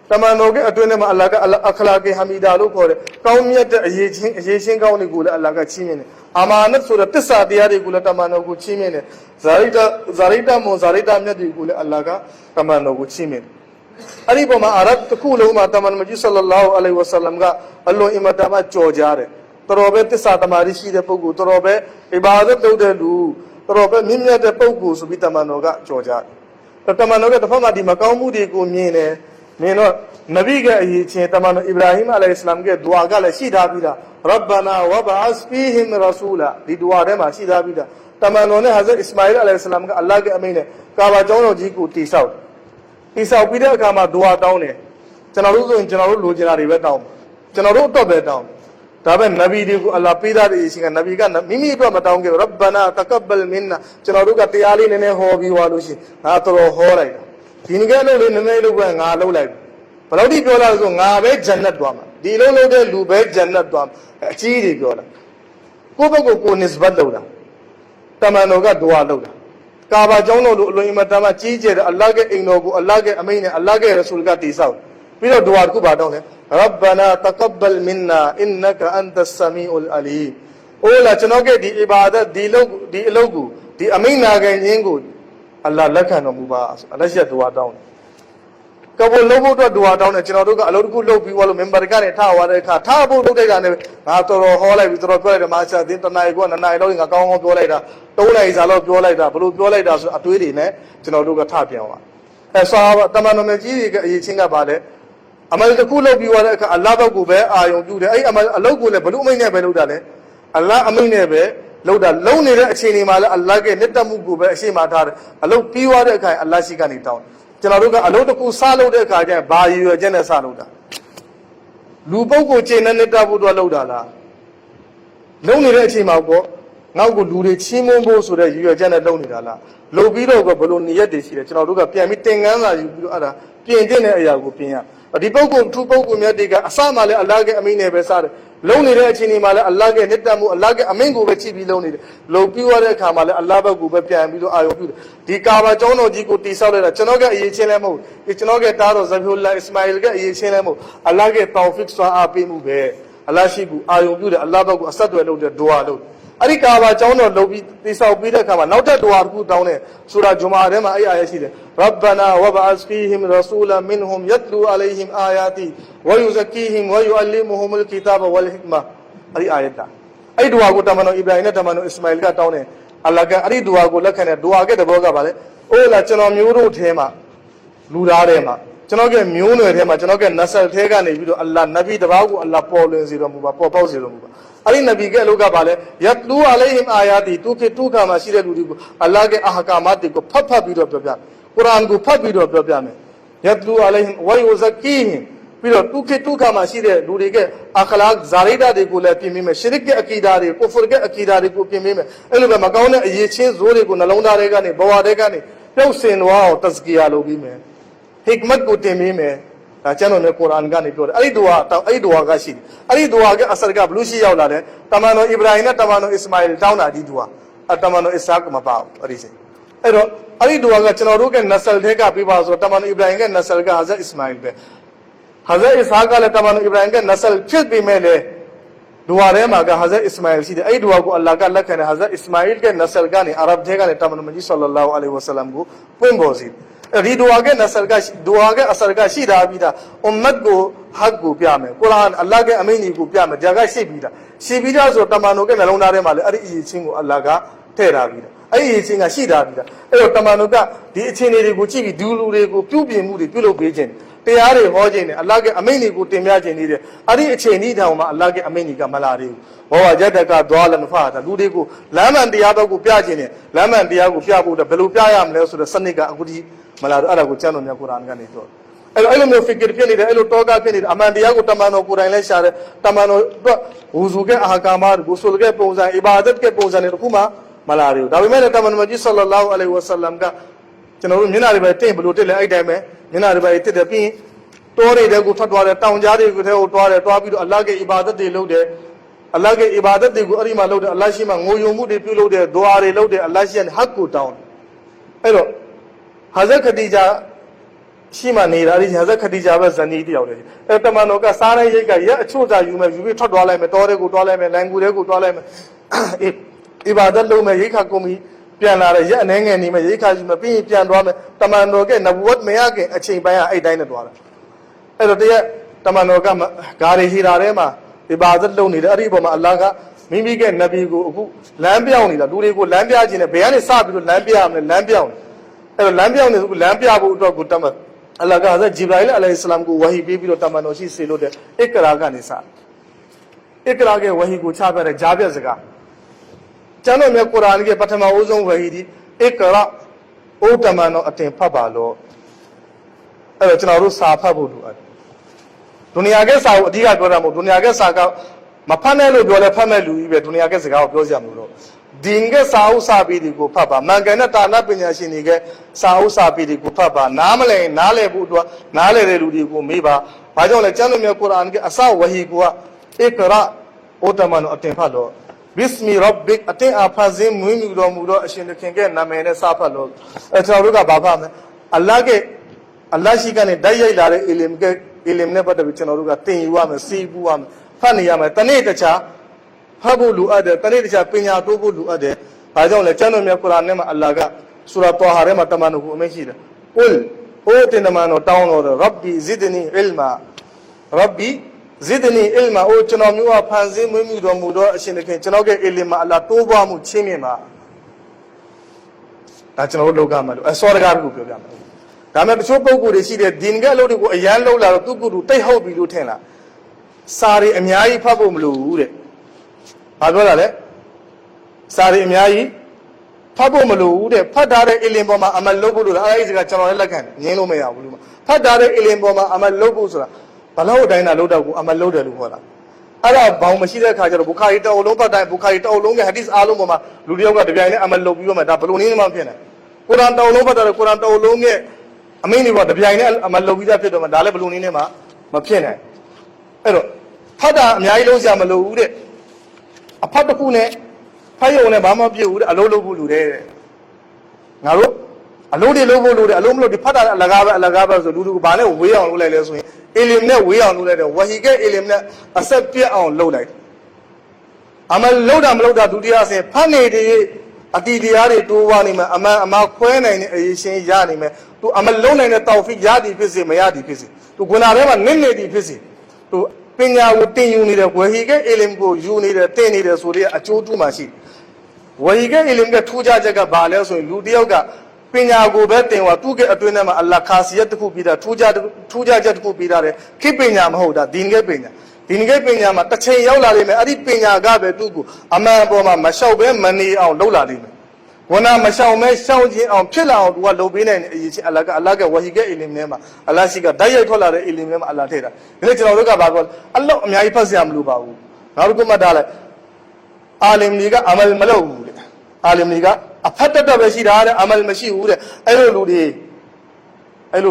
Tamanoga, a twinem, a laga Akalaki Hamida Lukore, Kaumia, a Yachin County Gula, a laga Chimin. Amanat so the Tissa, the Arigula Tamanogu Chimin. Zarita Mo Zarita Medi Gula Alaga, Tamanogu Chimin. Ariboma Arab, the Kulu Mataman Majisalallahu Alaihi Wasalamga, Allo Imatama Jojare. Torobe Satamarishi the Pogu, Torobe, Ibada de Lu, Torobe Mimia de Pogu, Subitamanoga, Joja. The Tamanoga, the Fama di Macaumudi Gumine, Nino, Naviga, Tamano Ibrahim Alayhi Islam get Duagala, Shidabida, Rabbana, Wabas, Fihim Rasula, the Duadema, Shidabida. Tamanone has Ismail Alayhi Salam, Allah Amine, Kavajono Jiku, Tisau. Tisau Pida Kama Dua down here. Tenaruzo in General Luginari went down. Tenaruto bed down. Taben Nabi Allah Pida is in Navigan, Mimi Matown, Rabbana, Takabal Minna, Tenaruga Tiali and Hobi Walushi, Atoro Horai. Tinigano in the Nelu and Alo like. Palodi Gola Zunga, Janat Dwama. Dilo de Lube Janat Dwam, Chidi Gola. Kubago is Badola. Tamanoga Dua Loda. Kaba Jono Luimatama Chije, Alaga Inobu, Alaga Amina, Alaga Rasulgati South. We don't do our Kuba down here. Rabbana Takabal Minna, Innaka Anta Samiul Ali. Ola Chanoge, the Ibada, the Logu, the Amina Gangu, Allah Lakano Mubas, Alasia Dua down. Kabo Lobo to Dua down at Chanoga, Alogu Lobi, Wall member Gane Tower, Tabo Dogane, after all, I with Rocker, the Master, the Internet, and I don't account of later. Tola is a lot of Yolida, Blue Yolida, a tweedy, Chanoga Tapia. As our Tamanomaji, Yichinga Bade. Amal the Kula Biwaka, Allah Gube, I do the Alogule, Balumina Beludale, Allah Aminebe, Loda, Lonely Chinimala, Allah Netamugube, Shimatar, Alo Piwa, Allah Shikani town. Tenaruga, Aloku Salo de Kaja, Bayu, Jena Saluda. Lubogo Chain and Netabu Lodala. Lonely Chimago, now go do the Chimombo so that you are Jena Lonidala. Lobilo go Bologna, Tenaruga, Piamiting, you other, Piangena Yagupia. The Pogo, two Pogo Medica, Asamale, Alaga Amine Besar, Lonely Chinimala, Alaga Netamu, Alaga Amingo, Chibi Lonely, Lopiwa Kamala, Alaba Gubapia, and Bido Ayopu, the Kavajono, Dico Tisala, Chanoga, Yichelemo, Ichanoga Taro, Zabula, Ismail, Yichelemo, Alaga Taufik Swa Api Mube, Alashibu, Ayopu, Alaba Asadu, the Duado. ari kaaba chawno lobi tisau pi de khama naut tat dua ku taung ne sura Jumaa de ma ai ayat shi de rabbana wab'ath fihim rasulan minhum yatlu alaihim ayati wa yuzakkihim wa yuallimuhumul kitaba wal hikma ari ayat ta ai dua ku tamano Ibrahim ne tamano Ismail ka taung ne Allah ka ari dua ku lakhan ne dua ke tabo ka ba le o la chano myo ro the ma lu ra de ma chano ke myo nwe the ma chano ke nasal the ka ne bi do Allah nabi taba ku Allah paw lwin si ro mu ba paw paw si ro mu ba ari nabi ke lo ka ba le yatlu alaihim ayati tu ke tu ka ma shi de lu di ko Allah ke ahkamat ko phat phat bi do pyo pya Quran ko phat bi do pyo pya me yatlu alaihim wa yuzakkihim bi do tu ke tu ka ma shi de lu di ke akhlaq zarida de ko le pin mi me shirk ke akida de kufr ke akida de ko pin mi me ai lo be ma kaung ne ayi chin zo de ko nalong da de ka ne bawa de ka ne pyau sin wa aw tazkiya lo bi me hikmat ko tin mi me da chan no ne Quran ka ne pyo de ai dua ka shi ai dua ke asar ka blu shi yaw la de tamano Ibrahim ne tamano Ismail taung na di dua tamano Ishaq ma pa ari se ai do ai dua ka chano ro ke nasal the ka pi ba so tamano Ibrahim ke nasal ka Hazrat Ismail pe Hazrat Ishaq ka le tamano Ibrahim ke nasal phit bi me le dua re ma ka Hazrat Ismail shi de ai dua ko Allah ka lakhan ne Hazrat Ismail ke nasal ka ne Arab the ka ne tamano Nabi sallallahu alaihi wasallam ko pun bo si ri dua ke nasal ka dua ke asar ka shi da bi da ummat ko haq ko pya me Quran Allah ke amini ko pya me jaga shi bi da so tamano ke nalong da re ma le ari yi chin ko Allah ka the da bi da ai yi chin ka shi da bi da ai do tamano ka di achin ne ko chi bi du lu de ko pyu pin mu de pyu lo pe chinတရားတွေဟောခြင်းနဲ့အလ္လာဟ်ရဲ့အမိန့်တွေကိုတင်ပြခြင်းနေတဲ့အဲ့ဒီအချိန်ဤတောင်မှအလ္လာဟ်ရဲ့အမိန့်တွေကမလာသေးဘူးဘောဝဂျတ်တကဒွါလန်ဖာတာလူတွေကိုလမ်းမှန်တရားဘက်ကိုပြခြင်းနဲ့လမ်းမှန်တရားကိုပြဖို့တော့ဘယ်လိုပြရမလဲဆိုတော့စနစ်ကအခုဒီမလာတော့အဲ့ဒါကိုကျမ်းတော်မြတ်ကုရ်အာန်ကနေပြောအဲ့လိုမျိုး fikir ဖြစ်နေတယ်အဲ့လိုတောကဖြစ်နေတယ်အမှန်တရားကိုတမန်တော်ကိုယ်တိုင်လဲရှာတယ်တမန်တော်ဝူဇူကအာကာမတ်ဂူဆူလ်ကပုံစံအီဘာဒတ်ကပုံစံတွေတခုမှမလာသေးဘူးဒါပေမဲ့တမန်တော်ကြီးဆလ္လာလာဟူအလိုင်ဝါဆလမ်ကကျွန်တော်တို့မျက်နှာတွေပဲတင့်ဘလို့တက်လဲအဲ့တိုင်းပဲမျက်နှာတွေပဲတက်တယ်ပြီးတောတွေကိုထွက်သွားတယ်တောင်ကြားတွေကိုထဲကိုတွားတယ်တွားပြီးတော့အလ္လာဟ်ရဲ့အီဘာဒတ်တွေလုပ်တယ်အလ္လာဟ်ရဲ့အီဘာဒတ်တွေကိုအဲ့ဒီမှာလုပ်တယ်အလ္လာဟ်ရှိမှငိုယုံမှုတွေပြုလုပ်တယ်ဒွါတွေလုပ်တယ်အလ္လာဟ်ရှိတဲ့ဟက်ကိုတောင်းတယ်အဲ့တော့ဟာဇတ်ခဒီဂျာရှိမှနေတာဒီဟာဇတ်ခဒီဂျာပဲဇနီးတယောက်တည်းအဲ့တမန်တော်ကစားတဲ့ရိတ်ကရက်အချို့စာယူမယ်ယူပြီးထွက်သွားလိုက်မယ်တောတွေကိုတွားလိုက်မယ်လန်ကူတွေကိုတွားလိုက်မယ်အီဘာဒတ်လုပ်မယ်ရိတ်ခါကုန်ပြီးပြန်လာတဲ့ရက်အနေငယ်နေမယ်ရိတ်ခါယူမယ်ပြီးရင်ပြန်သွားမယ်တမန်တော်ကနဗဝတ်မရခင်အချိန်ပိုင်းကအဲ့တိုင်းနဲ့တွားတယ်အဲ့တော့တရက်တမန်တော်ကဂါရီဟီရာထဲမှာအီဘာဒတ်လုပ်နေတယ်အဲ့ဒီအပေါ်မှာအလ္လာဟ်ကမိမိကနဗီကိုအခုလမ်းပြောင်းနေတာလူတွေကိုလမ်းပြခြင်းနဲ့ဘယ်ကနေစပြီးတော့လမ်းပြရမလဲလမ်းပြောင်းအဲ့တော့လမ်းပြောင်းနေဆိုလမ်းပြဖို့အတွက်ကိုတမန်အလ္လာဟ်ကဟာဇတ်ဂျီဘရာအီလ်အလိုင်ဟိဆလမ်ကိုဝဟီပေးပြီးတော့တမန်တော်ရှိစေလို့တဲ့အစ်ကရာကနေစအစ်ကရာကဝဟီကိုချပြတဲ့ဂျာပြတ်စကားကျမ်းတော်မြတ်ကုရ်အာန်ရဲ့ပထမအဦးဆုံးဝဟီဒီအစ်ကရာအိုတမန်တော်အတင်ဖတ်ပါလို့အဲ့တော့ကျွန်တော်တို့စာဖတ်ဖို့လိုအပ်တယ်ဒုနီယာကစာကိုအဓိကပြောတာမဟုတ်ဒုနီယာကစာကမဖတ်နဲ့လို့ပြောလဲဖတ်မဲ့လူကြီးပဲဒုနီယာကစကားကိုပြောစရာမလိုတော့ဒီငယ်စာအုပ်စာပေတွေကိုဖတ်ပါမှန်ကန်တဲ့တာနာပညာရှင်တွေကစာအုပ်စာပေတွေကိုဖတ်ပါနားမလဲနားလဲဖို့အတွက်နားလဲတဲ့လူတွေကိုမေးပါဘာကြောင့်လဲကျမ်းတော်မြတ်ကုရ်အာန်ကအစဝဟီကအစ်ကရာအိုတမန်တော်အတင်ဖတ်လို့ဘစ်မီရဘ်ဘစ်အတင်အဖာဇင်းမွေးမြူတော်မူသောအရှင်သခင်ရဲ့နာမည်နဲ့စဖတ်လို့ကျွန်တော်တို့ကဘာဖတ်မလဲအလ္လာဟ်ရှိကနေတိုက်ရိုက်လာတဲ့အီလမ်နဲ့ပတ်သက်ပြီးကျွန်တော်တို့ကသင်ယူရမယ်စီးပူးရမယ်ဖတ်နေရမယ်တနေ့တခြားဖတ်ဖို့လိုအပ်တယ်တနေ့တခြားပညာတိုးဖို့လိုအပ်တယ်ဒါကြောင့်လဲကျမ်းတော်မြတ်ကုရ်အာန်ထဲမှာအလ္လာဟ်ကဆူရာတောဟာထဲမှာတမန်တော်ကိုအမိန့်ရှိတယ်ကုလ်အိုတင်တမန်တော်တောင်းတော်ရဘ်ဘီဇီဒနီအီလ်မာရဘ်ဘီဇီဒနီအီလ်မာအိုကျွန်တော်မျိုးကဖန်ဆင်းမွေးမြူတော်မူသောအရှင်သခင်ကျွန်တော်ရဲ့အီလမ်မှာအလ္လာဟ်တိုးပွားမှုချင်းမြင်ပါဒါကျွန်တော်တို့လောကမှာလို့အစောတကားကိုပြောပြမယ်ဒါမဲ့တချို့ပုံကိုယ်တွေရှိတဲ့ဒီငယ်အလုပ်တွေကိုအရန်လုံးလာတော့သူ့ကိုယ်သူတိတ်ဟုတ်ပြီလို့ထင်လားစာရီအများကြီးဖတ်ဖို့မလိုဘူးတဲ့ဘာပြောတာလဲစာရီအများကြီးဖတ်ဖို့မလိုဘူးတဲ့ဖတ်ထားတဲ့အီလင်ပေါ်မှာအမလုပ်ဖို့လို့လားအဲဒီစကားကျွန်တော်လည်းလက်ခံတယ်ငင်းလို့မရဘူးလို့ဖတ်ထားတဲ့အီလင်ပေါ်မှာအမလုပ်ဖို့ဆိုတာဘလို့အတိုင်းသာလုပ်တော့ကိုအမလုပ်တယ်လို့ခေါ်တာအဲ့ဒါဘောင်မရှိတဲ့အခါကျတော့ဘူခါရီတအုပ်လုံးဖတ်တိုင်းဘူခါရီတအုပ်လုံးကဟဒီစ်အားလုံးပေါ်မှာလူတယောက်ကတပြိုင်နဲ့အမလုပ်ပြီးတော့မှဒါဘလို့နည်းမှဖြစ်နေကုရ်အာန်တအုပ်လုံးဖတ်တာကုရ်အာန်တအုပ်လုံးရဲ့အမိန့်တွေကတပြိုင်နဲ့အမလုပ်ပြီးသားဖြစ်တော့မှဒါလည်းဘလို့နည်းနဲ့မှမဖြစ်နိုင်အဲ့တော့ဖတ်တာအများကြီးလုံးစရာမလိုဘူးတဲ့အဖတ်တစ်ခုနဲ့ဖတ်ရုံနဲ့ဘာမှမပြည့်ဘူးတဲ့အလုံးလုံးဖို့လူတဲ့ငါတို့အလုံးတွေလုံးဖို့လူတဲ့အလုံးမလို့ဒီဖတ်တာအလကားပဲဆိုလူကဘာနဲ့ဝေးအောင်လုပ်လိုက်လဲဆိုရင်အီလမ်နဲ့ဝေးအောင်လုပ်လိုက်တယ်ဝဟီကအီလမ်နဲ့အဆက်ပြတ်အောင်လုပ်လိုက် amal loda meloda dudia se phane de atidiyar de tuwa ni me ama khwe nai ne shin ya ni me tu amal long nai ne tawfiq ya di phit se maya di phit se tu guna de ma nin di phit se tu pinya ko tin yu ni de wahi ke ilim ko yu ni de tin ni de so de a chu tu ma shi wahi ke ilim ke thujaချက်ကဘာလဲဆိုရင်လူတယောက်ကပညာကိုပဲတင်သွားသူ့ရဲ့အတွင်းထဲမှာအလ္လာဟ်ခါစီယတ်တစ်ခုပြီးတာထူးခြားချက်တစ်ခုပြီးတာလေခိပညာမဟုတ်တာဒီငယ်ပညာမှာတစ်ချိန်ရောက်လာလိမ့်မယ်အဲ့ဒီပညာကပဲသူ့ကိုအမှန်ပေါ်မှာမလျှောက်ပဲမနေအောင်လုပ်လာလိမ့်မယ်ဝနာမရှောင်မဲရှောင်ခြင်းအောင်ဖြစ်လာအောင်သူကလုပ်ပေးနိုင်တဲ့အရေးချင်းအလ္လာဟ်ကဝဟီကအီလင်ထဲမှာအလ္လာဟ်ရှိကဓာတ်ရိုက်ထွက်လာတဲ့အီလင်ထဲမှာအလ္လာဟ်ထည့်တာဒီနေ့ကျွန်တော်တို့ကဘာပြောအလော့အများကြီးဖတ်စရာမလိုပါဘူးနောက်တစ်ခုမှထားလိုက်အာလင်တွေကအမလ်မလုပ်ဘူးတဲ့အာလင်တွေကအဖတ်တတ်ပဲရှိတာတဲ့အမလ်မရှိဘူးတဲ့အဲ့လို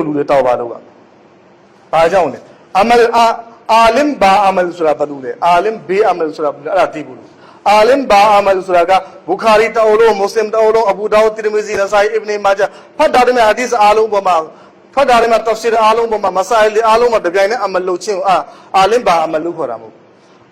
လူတွေတောက်ပါလို့ကဘာကြောင့်လဲအမလ်အာလင်ဘာအမလ်ဆိုတာဘာလို့လဲအာလင်ဘေးအမလ်ဆိုတာအဲ့ဒါသိဘူးအာလင်ဘာအမလ်ဆိုတာကဘူခါရီတောလို့မွတ်စလင်တောလို့အဘူဒါဝုဒ်တီရမီဇီနဆိုင်အစ်ဘ်နီမာဂျာဖတ်တာတဲ့ဟာဒီစ်အားလုံးပေါ်မှာဖတ်တာတဲ့တဖ်ဆီရအားလုံးပေါ်မှာမဆိုင်လီအားလုံးမှာတပြိုင်နက်အမလ်လုပ်ခြင်းအာလင်ဘာအမလ်လို့ခေါ်တာမဟုတ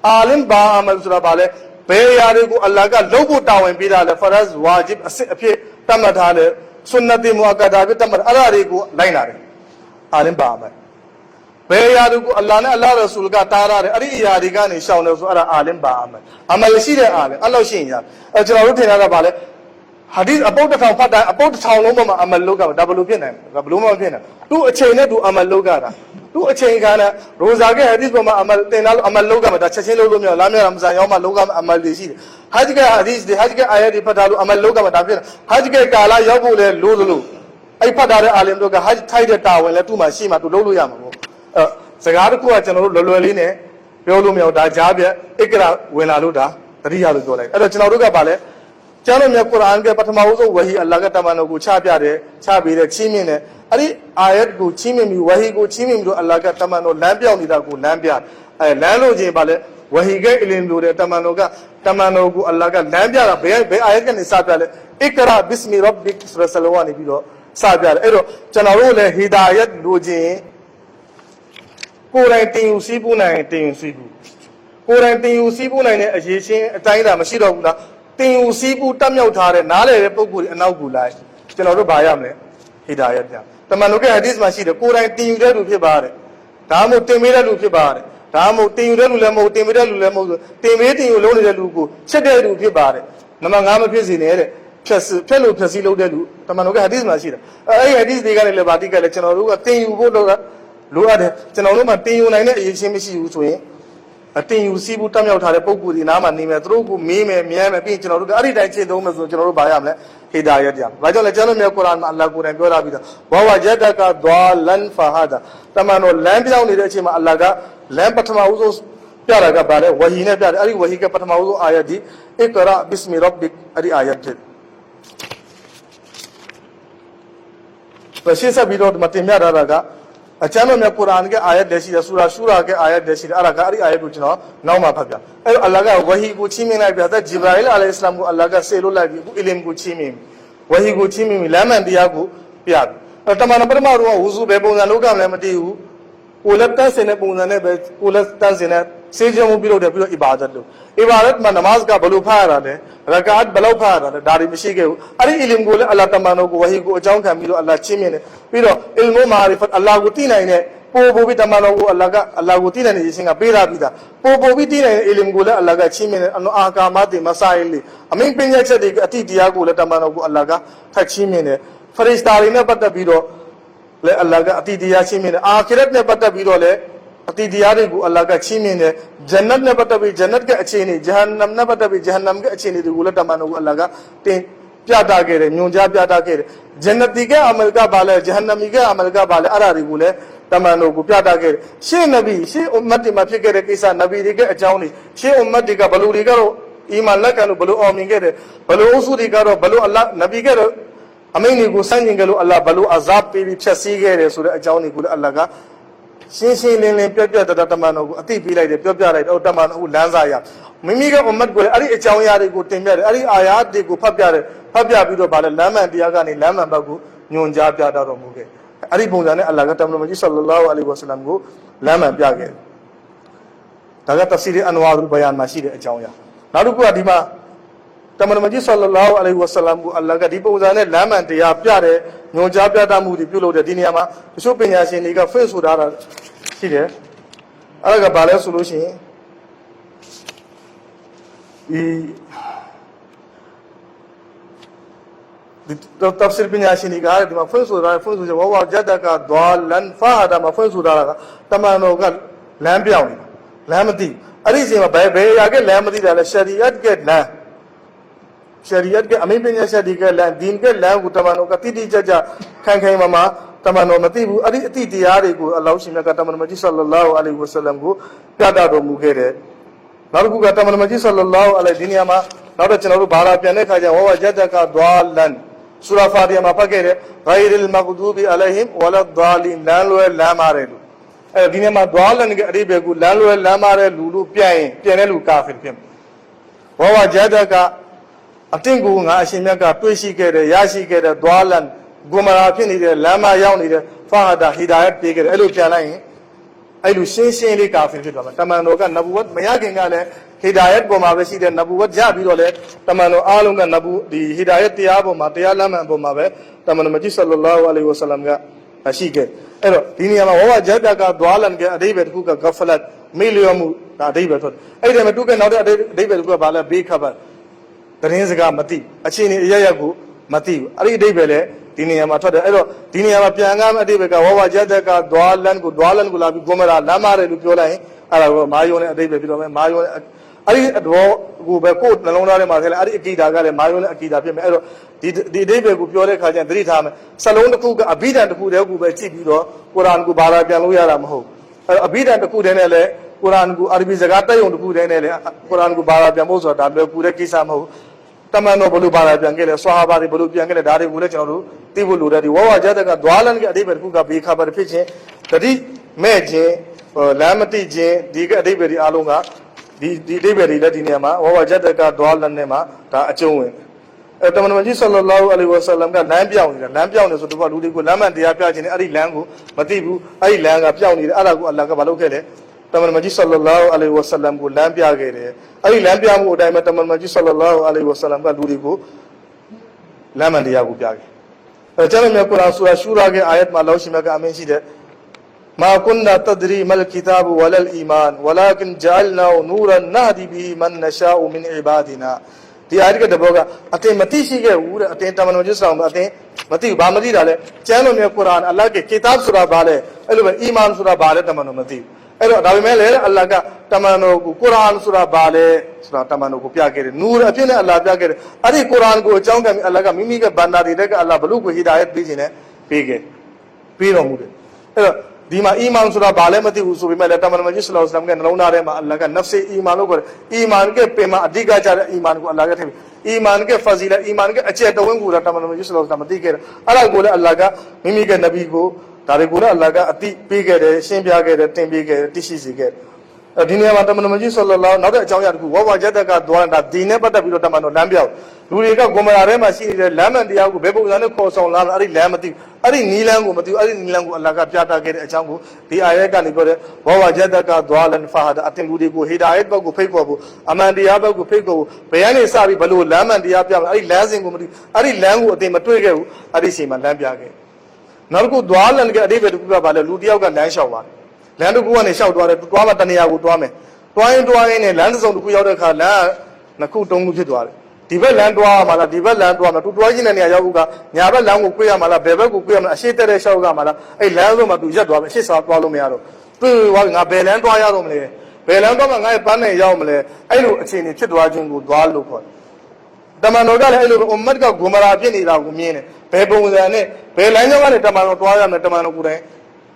်အာလင်ဘာအမလ်ဆိုတာဘာလဲဘယ်ရာတွေကိုအလ္လာဟ်ကလုပ်ဖို့တာဝန်ပေးတာလဲဖရဇ်ဝါဂျစ်အစစ်အဖြစ်တတ်မှတ်ထားတဲ့ဆွန်နတ်မူအကဒါပဲတတ်မှတ်အဲ့ဒါတွေကိုလိုက်လာတယ်အာလင်ဘာအမလ်ဘယ်ရာတွေကိုအလ္လာဟ်နဲ့အလ္လာဟ်ရဆူလ်ကတားရတယ်အဲ့ဒီအရာတွေကနေရှောင်တယ်ဆိုအဲ့ဒါအာလင်ဘာအမလ်ရှိတဲ့အာလင်အဲ့လောက်ရှိရင်ရကျွန်တော်တို့ထင်ရတာဗာလဲဟာဒီစ်အပုတ်တစ်ထောင်ဖတ်တာအပုတ်တစ်ထောင်လုံးပေါ်မှာအမလ်လုပ်ကဒါဘယ်လိုဖြစ်နိုင်လဲဘယ်လိုမှမဖြစ်နိုင်သူ့အချိန်နဲ့သူအမလ်လုပ်ကြတာသူ့အချိန်ကနဲ့ရိုဇာကဟာဒီစ်ပေါ်မှာအမလ်တင်လာလို့အမလ်လုပ်ကြမှာဒါချက်ချင်းလုပ်လို့မရလာမြရမဇန်ရောက်မှလုပ်ကြမှာအမလ်တွေရှိတယ်ဟဂျ်ကဟာဒီစ်တွေဟဂျ်ကအာယတ်တွေဖတ်တာလို့အမလ်လုပ်ကြမှာဒါဖြစ်ဟဂျ်ကကာလာရောက်ဖို့လဲလို့အဲ့ဖတ်တာတဲ့အာလင်တို့ကဟဂျ်ထိုက်တဲ့တာဝန်လဲသူ့မှာရှိမှသူလုပ်လို့ရမှာပေါ့စကားတစ်ခုကကျွန်တော်တို့လွယ်လေးနဲ့ပြောလို့မရဒါကြားပြအစ္စရာဝင်လာလို့ဒါတတိယလို့ပြောလိုက်အဲ့တော့ကျွန်တော်တို့ကဗာလဲကျမ်းတော်မြတ်ကုရ်အာန်ကပထမဆုံးဝဟီအလ္လာဟ်ကတမန်တော်ကိုချပြတယ်ချပေးတယ်ချီးမြှင့်တယ်အဲ့ဒီအာယတ်ကိုချီးမြှင့်ပြီးဝဟီကိုချီးမြှင့်ပြီးတော့အလ္လာဟ်ကတမန်တော်လမ်းပြောင်းနေတာကိုလမ်းပြလမ်းလို့ချင်းဗာလဲဝဟီကအလင်လို့တဲ့တမန်တော်ကိုအလ္လာဟ်ကလမ်းပြတာဘယ်အာယတ်ကနေစပြလဲအစ္စရာဘစ်မီရဘ်ဘစ်ဆိုတဲ့ဆလဝါနေပြီးတော့စပြတယ်အဲ့တော့ကျွန်တော်တို့လည်းဟီဒါယတ်လို့ချင်းကိုယ်တိုင်တင်ယူစည်းပူးနိုင်တင်ယူစည်းပူးကိုယ်တိုင်တင်ယူစည်းပူးနိုင်တဲ့အရေးချင်းအတိုင်းတာမရှိတော့ဘူးလားတင်ယူစည်းပူးတက်မြောက်ထားတဲ့နားလေတဲ့ပုံကိုယ်အနောက်ကိုလိုက်ကျွန်တော်တို့ဘာရမလဲဟီဒါယတ်ပြန်တမန်တော်ကဟဒီစ်မှာရှိတယ်ကိုယ်တိုင်တင်ယူတဲ့လူဖြစ်ပါတယ်ဒါမှမဟုတ်တင်ပေးတဲ့လူဖြစ်ပါတယ်ဒါမှမဟုတ်တင်ယူတဲ့လူလည်းမဟုတ်တင်ပေးတဲ့လူလည်းမဟုတ်တင်ပေးတင်ယူလုံးနေတဲ့လူကိုချက်တဲ့လူဖြစ်ပါတယ်နံပါတ်5မဖြစ်စေနဲ့တဲ့ဖြက်လို့ဖြက်စီးလုပ်တဲ့လူတမန်တော်ကဟဒီစ်မှာရှိတယ်အဲ့ဒီဟဒီစ်တွေကလည်းဗာတိကလည်းကျွန်တော်တို့ကတင်ယူဖို့လို့လိုအပ်တယ်ကျွန်တော်တို့မှတင်ယူနိုင်တဲ့အရေးချင်းမရှိဘူးဆိုရင်တင်ယူစည်းဘူးတက်မြောက်ထားတဲ့ပုံကူဒီနားမှာနေမယ်သူတို့ကိုမေးမယ်မြန်းမယ်ပြီးရင်ကျွန်တော်တို့အဲ့ဒီတိုင်းခြေသုံးမယ်ဆိုကျွန်တော်တို့ဘာရမလဲဟီဒါယတ်တရားဘာကြောင့်လဲကျွန်တော်မြတ်ကုရ်အာန်မှာအလ္လာဟ်ကိုယ်တိုင်ပြောတာပြီးတော့ဝဝဂျဒကဒွာလန်ဖဟာဒါတမန်တော်လမ်းပြောင်းနေတဲ့အချိန်မှာအလ္လာဟ်ကလမ်းပထမဦးဆုံးပြတာကဘာလဲဝဟီနဲ့ပြတယ်အဲ့ဒီဝဟီကပထမဦးဆုံးအာယတ်ဒီအစ်ကရာဘစ်မီရဘ်ဘစ်အဲ့ဒီအာယတ်ဖြစ်ရှင်းဆက်ပြီးတော့ဒီမှာတင်ပြထားတာကအကျမ်းတော်မြတ်ကုရ်အာန်ကအာယတ်တွေရှိတယ်ဆူရာရှူရာကအာယတ်တွေရှိတယ်အဲ့ဒါကအဲ့ဒီအာယတ်ကိုကျွန်တော်နောက်မှဖတ်ပြအဲ့တော့အလ္လာဟ်ကဝဟီကိုချီးမြှင့်လိုက်ပြတဲ့ဂျိဘရာအီလ်အလိုင်ဟိစလမ်ကိုအလ္လာဟ်ကဆေလို့လိုက်ပြီးအခုအီလမ်ကိုချီးမြှင့်ဝဟီကိုချီးမြှင့်ပြီးလမ်းမှန်တရားကိုပြပြီအဲ့တမန်တော်ပထမတော့ဝူဇူဘယ်ပုံစံလုပ်ကြမလဲမသိဘူးကိုလက်တန်းစင်တဲ့ပုံစံနဲ့ပဲကိုလက်တန်းစင်တဲ့စေးခြင်းမှုပြုလုပ်တယ်ပြီးတော့အီဘာဒတ်လုပ်အီဘာဒတ်မှာနမတ်ကဘယ်လိုဖတ်ရတာလဲရကာတ်ဘယ်လောက်ဖတ်ရတာလဲဒါတွေမရှိခဲ့ဘူးအဲ့ဒီအီလမ်ကိုလည်းအလ္လာဟ်တမန်တော်ကိုဝဟီကိုအကြောင်းခံပြီးတော့အလ္လာဟ်ချီးမြှင့်တယ်ပြီးတော့အီလ်မူမာရီဖတ်အလ္လာဟ်ကိုသိနိုင်တဲ့ပို့ပြီးတမန်တော်ကိုအလ္လာဟ်ကိုသိနိုင်တဲ့ရှင်ကပေးတာပြီးတာပို့ပြီးသိနိုင်တဲ့အီလမ်ကိုလည်းအလ္လာဟ်ကချီးမြှင့်တယ်အာကာမတ်တွေမဆိုင်လေအမင်းပညာချက်တွေအတိတရားကိုလည်းတမန်တော်ကိုအလ္လာဟ်ကထပ်ချီးမြှင့်တယ်ဖရစ်တာတွေနဲ့ပတ်သက်ပြီးတော့လည်းအလ္လာဟ်ကအတိတရားချီးမြှင့်တယ်အာခီရတ်နဲ့ပတ်သက်ပြီးတော့လည်းအတိတရားတွေကိုအလ္လာဟ်ကချီးမြှင့်တယ်ဂျန်နတ်နဲ့ပတ်သက်ပြီးဂျန်နတ်ရဲ့အခြေအနေဂျဟန်နမ်နဲ့ပတ်သက်ပြီးဂျဟန်နမ်ရဲ့အခြေအနေတွေကိုလည်းတမန်တော်ကိုအလ္လာဟ်ကတင်ပြတာခဲ့တယ်ညွန်ကြားပြတာခဲ့တယ်ဂျန်နတီကအမလ်ကဘာလဲဂျဟန်နမီကအမလ်ကဘာလဲအဲ့ဒါတွေကိုလည်းတမန်တော်ကိုပြတာခဲ့တယ်ရှေ့နဗီရှေ့အွမ်မတ်တွေမှာဖြစ်ခဲ့တဲ့ကိစ္စနဗီတွေကအကြောင်းတွေရှေ့အွမ်မတ်တွေကဘလူတွေကတော့အီမန်လက်ခံလို့ဘလူအောင်မြင်ခဲ့တယ်ဘလူအုပ်စုတွေကတော့ဘလူအလ္လာဟ်နဗီကတော့အမိန့်တွေကိုစန့်ကျင်ကြလို့အလ္လာဟ်ဘလူအဇာဘ်ပေးပြီးဖြတ်စည်းခဲ့တယ်ဆိုတဲ့အကြောင်းတွေကိုလည်းအလ္လာဟ်ကရှင်းရှင်းလင်းလင်းပြပြတတမန်တော်ကိုအသိပေးလိုက်တယ်ပြောပြလိုက်တယ်တမန်တော်ကိုလမ်းစာရမိမိကအွမ်မတ်ကိုလည်းအဲ့ဒီအကြောင်းအရာတွေကိုတင်ပြတယ်အဲ့ဒီအာယာတ်တွေကိုဖတ်ပြပြီးတော့ဗာလဲလမ်းမှန်တရားကနေလမ်းမှန်ဘက်ကိုညွန်ကြားပြတော်မူခဲ့အဲ့ဒီပုံစံနဲ့အလ္လာဟ်ကတမန်တော်ကြီးဆလ္လာလာဟူအလိုင်ဝါဆလမ်ကိုလမ်းမှန်ပြခဲ့ဒါကတဖ်ဆီရ်အန်ဝါရ်ဘယာန်မှာရှိတဲ့အကြောင်းအရာ Naruku Adima, Tamamaji Sallallahu Alaihi Wasallam, Alagadipo, Lam and the Apiare, no Jabia Damu, the Pulo, the Diniama, the Shopinas in Liga Face Udara, see there. Alagabala solution. The Tafsir Pinashini Gard, my first was Jadaka, Dwal, and Fahada, my first Udara, Tamano got Lampion, Lamati. Arizima Baby, I get Lamati, the Shariat get Lam. Shariat get Amipin Shadika, Lam, Dean get Lam, Utamano, Katiti Jaja, Kankai Mama, Tamano Matibu, Aditi Arigu, allows him Kataman Maji Sallallahu Alaihi Wasallam, Gadado Mugere. Naruku Kataman Maji Sallallahu Alaihi Diniama, not a Chanaru Bara Pianeka, Jadaka, Dwal, Lan. Surah Fatiha Mapagere, Ghairil Maghdubi Alaihim, Walad Dhalin, Lanwell Lamarelu. Dinama Dwal and Ribegu, Lanwell Lamare, Lulu, Pianelu Kafir Pim. Wawa Jadaka, Atingunga, Shimaka, Tuishikere, Yashikere, Dwalan, Gumara Pinide, Lama Yaunide, Fahada, Hidayat Pigger, Elu Pianai, Elu Shin Kafir Pim, Tamanoka, Nabuat, Mayakingale. Hidayat Bomavesi, the Nabu, Jabile, Tamano Alunga Nabu, the Hidayat Tiabo, Matialam and Bomave, Tamanomaji Sallallahu Alaihi Wasallamga, Ashike. Diniama, Jadaka, Dwalan, David Huka, Gafalat, Milium, David. I took another David Gabala, Bikaba, the Rinzaga Mati, Achini Yayagu, Mati, Ari Debele, Diniama, Diniama Piangam, Adibeka, Jadaka, Dwalan, Gulabi, Gomera, Lamare, Lupiola, Mayon, David, Mayon. Ari adwo go be ko nalona le masele ari akida ga le mayo le akida phit me ai do di debe ko pyo le kha chan thri tha me salon takku ga abhidan takku de ko be chit bi do Quran ko bara pyan lo ya da ma hou abhidan takku de ne le Quran ko Arabi zaga tat yong takku de ne le Quran ko bara pyan mo so da le ku de kisa ma hou tamano balu bara pyan ke le sahaba ri balu pyan ke le da ri ko le chano do ti bu lo de di wawa jada ka dwalan ke adibe takku ga be khabar phit chin tati me chin lamati chin di ke adibe ri along ga di David Latinema, or Jadaka, Dwalanema, Achowin. Tamamaji Sallallahu Alaihi Wasallam, Lampion is what Ludiku Laman, the Apian, Ari Langu, Matibu, Ari Langa, Piani, Alagu, Alagabalokele, Tamamaji Sallallahu Alaihi Wasallam, Lampia Gere, Ari Lampian would I met Tamamaji Sallallahu Alaihi Wasallam, Ludiku, Laman the Yagupiag. A gentleman Surage, Ayat Maloshimaka Amensi. ما كنا تدري ما الكتاب ولا الإيمان ولكن جعلناه نورا نهدي به من نشاء من عبادنا دي آية كتبوغا أتي متي شيء ور أتي تمن وجسام أتي متي بامدي داله چانو में कुरान अल्लाह के किताब सूरा बाले एलो ईमान सूरा बाले तमनो मती एलो दावे में ले अल्लाह का तमनो को कुरान सूरा बाले सूरा तमनो को प्या करे नूर अति ने अल्लाह प्या करे अरे कुरान को चाहूं कि अल्लाह का मिमी के बंदा दे के अल्लाह बलू को हिदायत भी जिने पीगे पीरो मुदे yellow Dima Iman Sura Balemati Usu, Melataman Majislam and Lonarema, like a Nafsi Iman over Iman get Pema, Diga Iman, Alagatim, Iman get Fazila, Iman get Acheta Wangura, Taman Majislam, Tamatika, Alagula, Alaga, Mimiga Nabigo, Tarigura, Alaga, Ati Pigate, Shimbiaga, Timbiga, Tishizige. A dinner Matamanaji Solo, not a Jayaku, Wawa Jataka, Duanda, Dina, but a Bilotamano, Lambia. Luriga Gomarema, see the lemon, the Agu, Bebo, and the course on Ari Lamati, Ari Nilangu, Ari Nilangu, Lagapata, get a changu, the Ayaka Nigore, Wawa Jataka, Dual and Fahad, Atingudigo, Hidayat Bagu Peko, Amandiaba Peko, Payani Sabi Balu, Laman, the Apia, Ari Lazing, Ari Langu, the Matuego, Arisima, Lambiage. Narku Dual and get David Bala, Ludiaga, Lanshawa. Landu and shout water to Tuamatania Udwame. Twain Dwain and lands on the Kuyaka, Nakutongu Jidwal. Diva Landwa, Mala, Diva Landwa, to Dwajin and Yaga, Yaba Langu Kuyamala, Bebaku Kuyam, Shitare Shogamala, a Landoma to Jadwa, she saw Palomiaro. Tu walking a Belandwa Yaromle, Belandoma, I Pane Yamle, I look at Chini, Chidwajin would Dwal look. Damanoga, I look Omega Gumara Jenny Lagumine, Pebo Zane, Pelanga, Tamano, Tamano.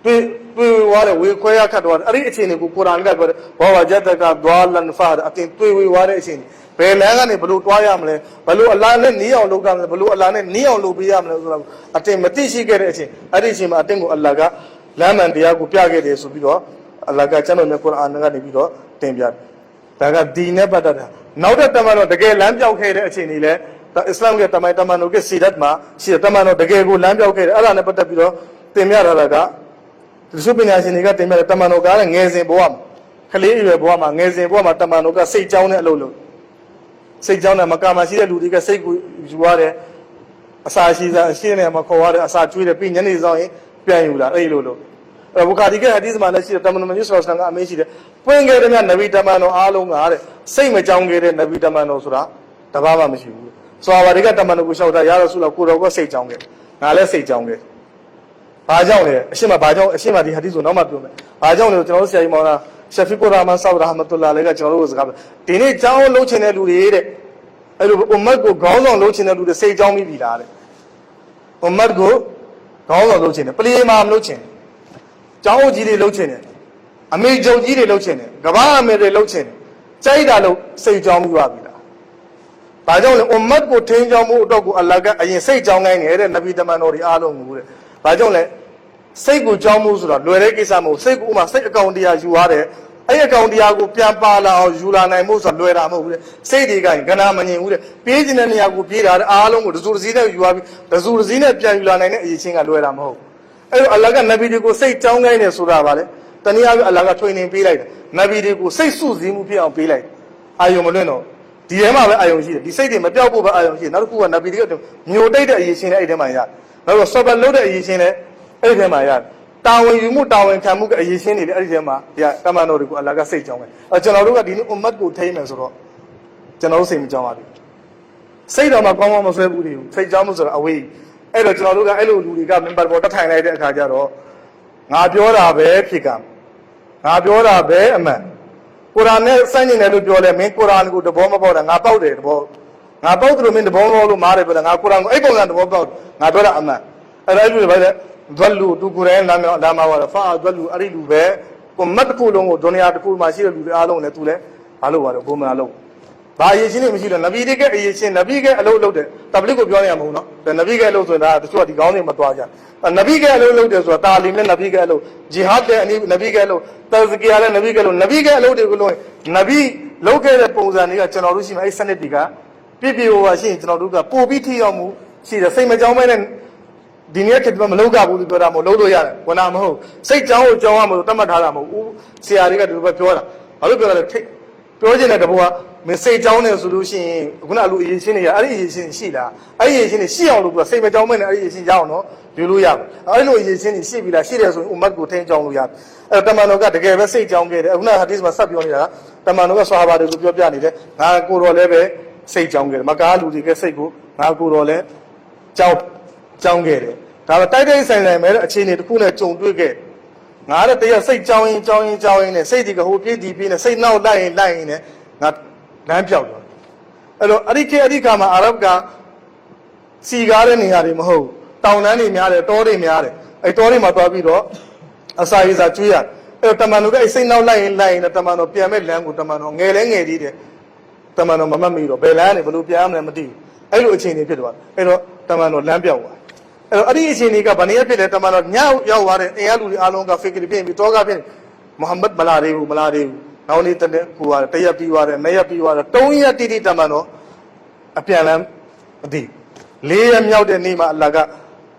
We were we quite cut what a rich in Kuranga, or Jataka, Dwal and Fad, I think we were in Pelangani, Blue Toyamle, Balu Alane, Neo Lugam, Balu Alane, Neo Lubiam, I think Matishi get it, I reach him, I think Alaga, Lam and Diago Piagade, Subido, Alaga Channel Nepur and Nanibido, Timbia. Taga Dina Badada. Now that Tamano, the gay Lambia Kade Chinile, the Islam get Tamano get Sidatma, Sitamano, the gay Lambia Kade, Alana Patapido, Timia Alaga. Supinasiniga Timera Tamanoga and Gazing Boam. Kali Boama, Gazing Boama Tamanoga, say down at Lolo. စိတ်ကြောင်းနဲ့မကာမရှိတဲ့လူတွေကစိတ်ကိုယူရတယ်အစာရှိစားအရှင်းနဲ့မခေါ်ရတယ်အစာကျွေးတယ်ပြီးညနေဆောင်ရင်ပြန်ယူလာအဲ့လိုလို့ဘုခါဒီကဟဒီသမှာလည်းရှိတယ်တမန်တော်မြတ်ဆောဆလမ်ကအမင်းရှိတယ်ပွင့်ခဲ့တဲ့မြတ်နဗီတမန်တော်အားလုံးကတဲ့စိတ်မကြောင်းခဲ့တဲ့နဗီတမန်တော်ဆိုတာတပါးမှမရှိဘူးဆိုပါဒီကတမန်တော်ကိုလျှောက်တာရရဆုလောက်ကိုတော်ကစိတ်ကြောင်းခဲ့ငါလည်းစိတ်ကြောင်းခဲ့ဘာကြောင့်လဲအရှင်းမဘာကြောင့်အရှင်းမဒီဟာဒီဆိုနောက်မှပြောမယ်ဘာကြောင့်လဲကျွန်တော်တို့ဆရာကြီးမောင်လားရှဖီကုရမန်ဆောက်ရာဟမတ်တူလာလည်းကကျွန်တော်တို့စကားဒီနေ့ကြောင်းလုံးချင်တဲ့လူတွေတဲ့အဲ့လိုအွမ်မတ်ကိုခေါင်းဆောင်လုံးချင်တဲ့လူတွေစိတ်ကြောင်းပြီးလားတဲ့အွမ်မတ်ကိုခေါင်းဆောင်လုံးချင်တယ်ပလီမာမလုံးချင်တယ်ကျောင်းကြီးတွေလုံးချင်တယ်အမေချုပ်ကြီးတွေလုံးချင်တယ်ကဘာအမေတွေလုံးချင်တယ်ကြိုက်တာလို့စိတ်ကြောင်းပြီးပါပြီလားဒါကြောင့်လေအွမ်မတ်ကိုထိန်းချောင်းမှုအတွက်ကိုအလ္လာဟ်ကအရင်စိတ်ကြောင်းခိုင်းနေတဲ့နဗီတမန်တော်တွေအားလုံးကိုတဲ့ဒါကြောင့်လေစိတ်ကိုကြောင်းမှုဆိုတော့လွယ်တဲ့ကိစ္စမဟုတ်စိတ်ကိုဥမာစိတ်အကောင်တရားယူရတယ်အဲ့အကောင်တရားကိုပြန်ပါလာအောင်ယူလာနိုင်မှုဆိုတော့လွယ်တာမဟုတ်ဘူးတဲ့စိတ်တွေကကနာမငြင်ဘူးတဲ့ပြေးနေတဲ့နေရာကိုပြေးတာအားလုံးကိုတစုတစည်းနဲ့ယူသွားပြီးတစုတစည်းနဲ့ပြန်ယူလာနိုင်တဲ့အရေးချင်းကလွယ်တာမဟုတ်အဲ့တော့အလ္လာဟ်ကနဗီတွေကိုစိတ်ကြောင်းခိုင်းနေဆိုတာပါလေတနည်းအားဖြင့်အလ္လာဟ်ကထွေနေပေးလိုက်တယ်နဗီတွေကိုစိတ်စုစည်းမှုဖြစ်အောင်ပေးလိုက်အာယုံမလွင့်တော့ဒီထဲမှာပဲအာယုံရှိတယ်ဒီစိတ်တွေမပြောက်ဖို့ပဲအာယုံရှိတယ်နောက်တစ်ခုကနဗီတွေကမျိုးတိတ်တဲ့အရေးချင်းလည်းအဲ့ထဲမှာရတယ်နောက်တော့ဆော့ဘတ်လုပ်တဲ့အရေးချင်းလည်းအဲ့ဒီထဲမှာရတယ်တာဝန်ယူမှုတာဝန်ခံမှုကအရေးချင်းတွေလည်းအဲ့ဒီထဲမှာဒီတမန်တော်တွေကိုအလ္လာဟ်ကစိတ်ကြောင်းတယ်ကျွန်တော်တို့ကဒီနေ့အွမ်မတ်ကိုထိန်းမယ်ဆိုတော့ကျွန်တော်တို့စိတ်မကြောင်းပါဘူးစိတ်တော်မှာကောင်းကောင်းမဆွဲဘူးတွေစိတ်ကြောင်းမှုဆိုတော့အဝေးအဲ့တော့ကျွန်တော်တို့ကအဲ့လိုလူတွေကမင်ဘာပေါ်တက်ထိုင်လိုက်တဲ့အခါကျတော့ငါပြောတာပဲဖြစ်ကံငါပြောတာပဲအမှန်ကုရ်အာန်နဲ့စမ်းကျင်တယ်လို့ပြောလဲမင်းကုရ်အာန်ကိုတဘောမပေါက်တာငါပေါက်တယ်တဘောငါပေါက်တယ်လို့မင်းတဘောမပေါက်လို့မားတယ်ပြောတယ်ငါကုရ်အာန်ကိုအဲ့ပုံစံတဘောပေါက်ငါပြောတာအမှန်အဲ့ဒါအဲ့လိုပဲလေဒွတ်လူတူကုရ်အာန်လာမှာဝါဖာဒွတ်လူအဲ့ဒီလူပဲကိုမတ်တစ်ခုလုံးကိုဒုနီယာတစ်ခုမှာရှိတဲ့လူတွေအားလုံးလည်းသူလည်းဘာလို့ပါတော့ဘုံမလားလို့ဘာအရေးချင်းတွေမရှိလို့နဗီတွေကအရေးချင်းနဗီကအလုပ်လုပ်တယ်တဘလစ်ကိုပြောနေရမဟုတ်နော်နဗီကအလုပ်ဆိုတာတချို့ကဒီကောင်းတွေမသွားကြနဗီကအလုပ်လုပ်တယ်ဆိုတာတာလီနဲ့နဗီကအလုပ်ဂျီဟတ်တဲ့အနည်းနဗီကအလုပ်တဇကီယာလည်းနဗီကအလုပ်နဗီကအလုပ်တွေကိုလုံးနဗီလုပ်ခဲ့တဲ့ပုံစံတွေကကျွန်တော်တို့ရှိမှအဲ့စနစ်တွေကပြည့်ပြည့်ဝဝရှိရင်ကျွန်တော်တို့ကပို့ပြီးထိရောက်မှုရှိတယ်စိတ်မကြောင်းမဲနဲ့ဒီနေ့ခေတ်မှာမလုပ်ကြဘူးလို့ပြောတာမဟုတ်လုပ်လို့ရတယ်ဝနာမဟုတ်စိတ်ကြောင်းကိုကြောင်းရမလို့တတ်မှတ်ထားတာမဟုတ်ဘူးဆရာတွေကဒီလိုပဲပြောတာဘာလို့ပြောတာလဲထိတ်ပြောချင်တဲ့တဘောကမစိတ်ကြောင်းနေဆိုလို့ရှိရင်ခုနအလိုအရေးချင်းတွေကအဲ့ဒီအရေးချင်းရှိလားအဲ့ဒီအရေးချင်းတွေရှိအောင်လို့ပြောစိတ်မကြောင်းမဲနဲ့အဲ့ဒီအရေးချင်းရအောင်နော်ယူလို့ရမယ်အဲ့လိုအရေးချင်းတွေရှိပြီလားရှိတယ်ဆိုရင်ဥမတ်ကိုထိန်းကြောင်းလို့ရတယ်အဲ့တမန်တော်ကတကယ်ပဲစိတ်ကြောင်းခဲ့တယ်ခုနဟာဒီစ်မှာဆက်ပြောနေတာတမန်တော်ကဆွာဘာတွေကိုပြောပြနေတယ်ငါကိုတော်လည်းပဲစိတ်ကြောင်းခဲ့တယ်မကားလူတွေကစိတ်ကိုငါကိုတော်လည်းကြောင်းခဲ့တယ်ဒါပဲတိုက်တိုက်ဆိုင်ဆိုင်မဲ့အခြေအနေတစ်ခုနဲ့ကြုံတွေ့ခဲ့ငါတဲ့တရစိတ်ကြောင်းရင်နဲ့စိတ်ဒီကဟိုပြေးဒီပြေးနဲ့စိတ်နောက်လိုက်ရင်နဲ့ငါလမ်းပြောက်သွားအဲ့တော့အဲ့ဒီခါမှာအာရဗ်ကစီကားတဲ့နေရာတွေမဟုတ်တောင်တန်းတွေများတယ်တောတွေများတယ်အဲ့တောတွေမှာသွားပြီးတော့အစာရေစာကျွေးရအဲ့တော့တမန်တော်ကအဲ့စိတ်နောက်လိုက်ရင်တမန်တော်ပြန်မဲ့လမ်းကိုတမန်တော်ငယ်လဲငယ်သေးတယ်တမန်တော်မမှတ်မိတော့ဘယ်လမ်းကနေဘယ်လိုပြန်ရမလဲမသိဘူးအဲ့လိုအခြေအနေဖြစ်သွားအဲ့တော့တမန်တော်လမ်းပြောက်သွားအဲ့ဒီအခြေအနေကဗဏ္ဍာဖြစ်တယ်တမန်တော်ညရောက်သွားတဲ့အင်အားလူတွေအားလုံးကဖိကရီဖြစ်ပြီးတောကဖြစ်မုဟမ္မဒ်မလာသေးဘူးနောက်နေ့တနေ့ကိုကတရက်ပြီးသွားတယ်နှစ်ရက်ပြီးသွားတယ်3ရက်တိတိတမန်တော်အပြန်လမ်းမသိ4ရက်မြောက်တဲ့နေ့မှာအလ္လာဟ်က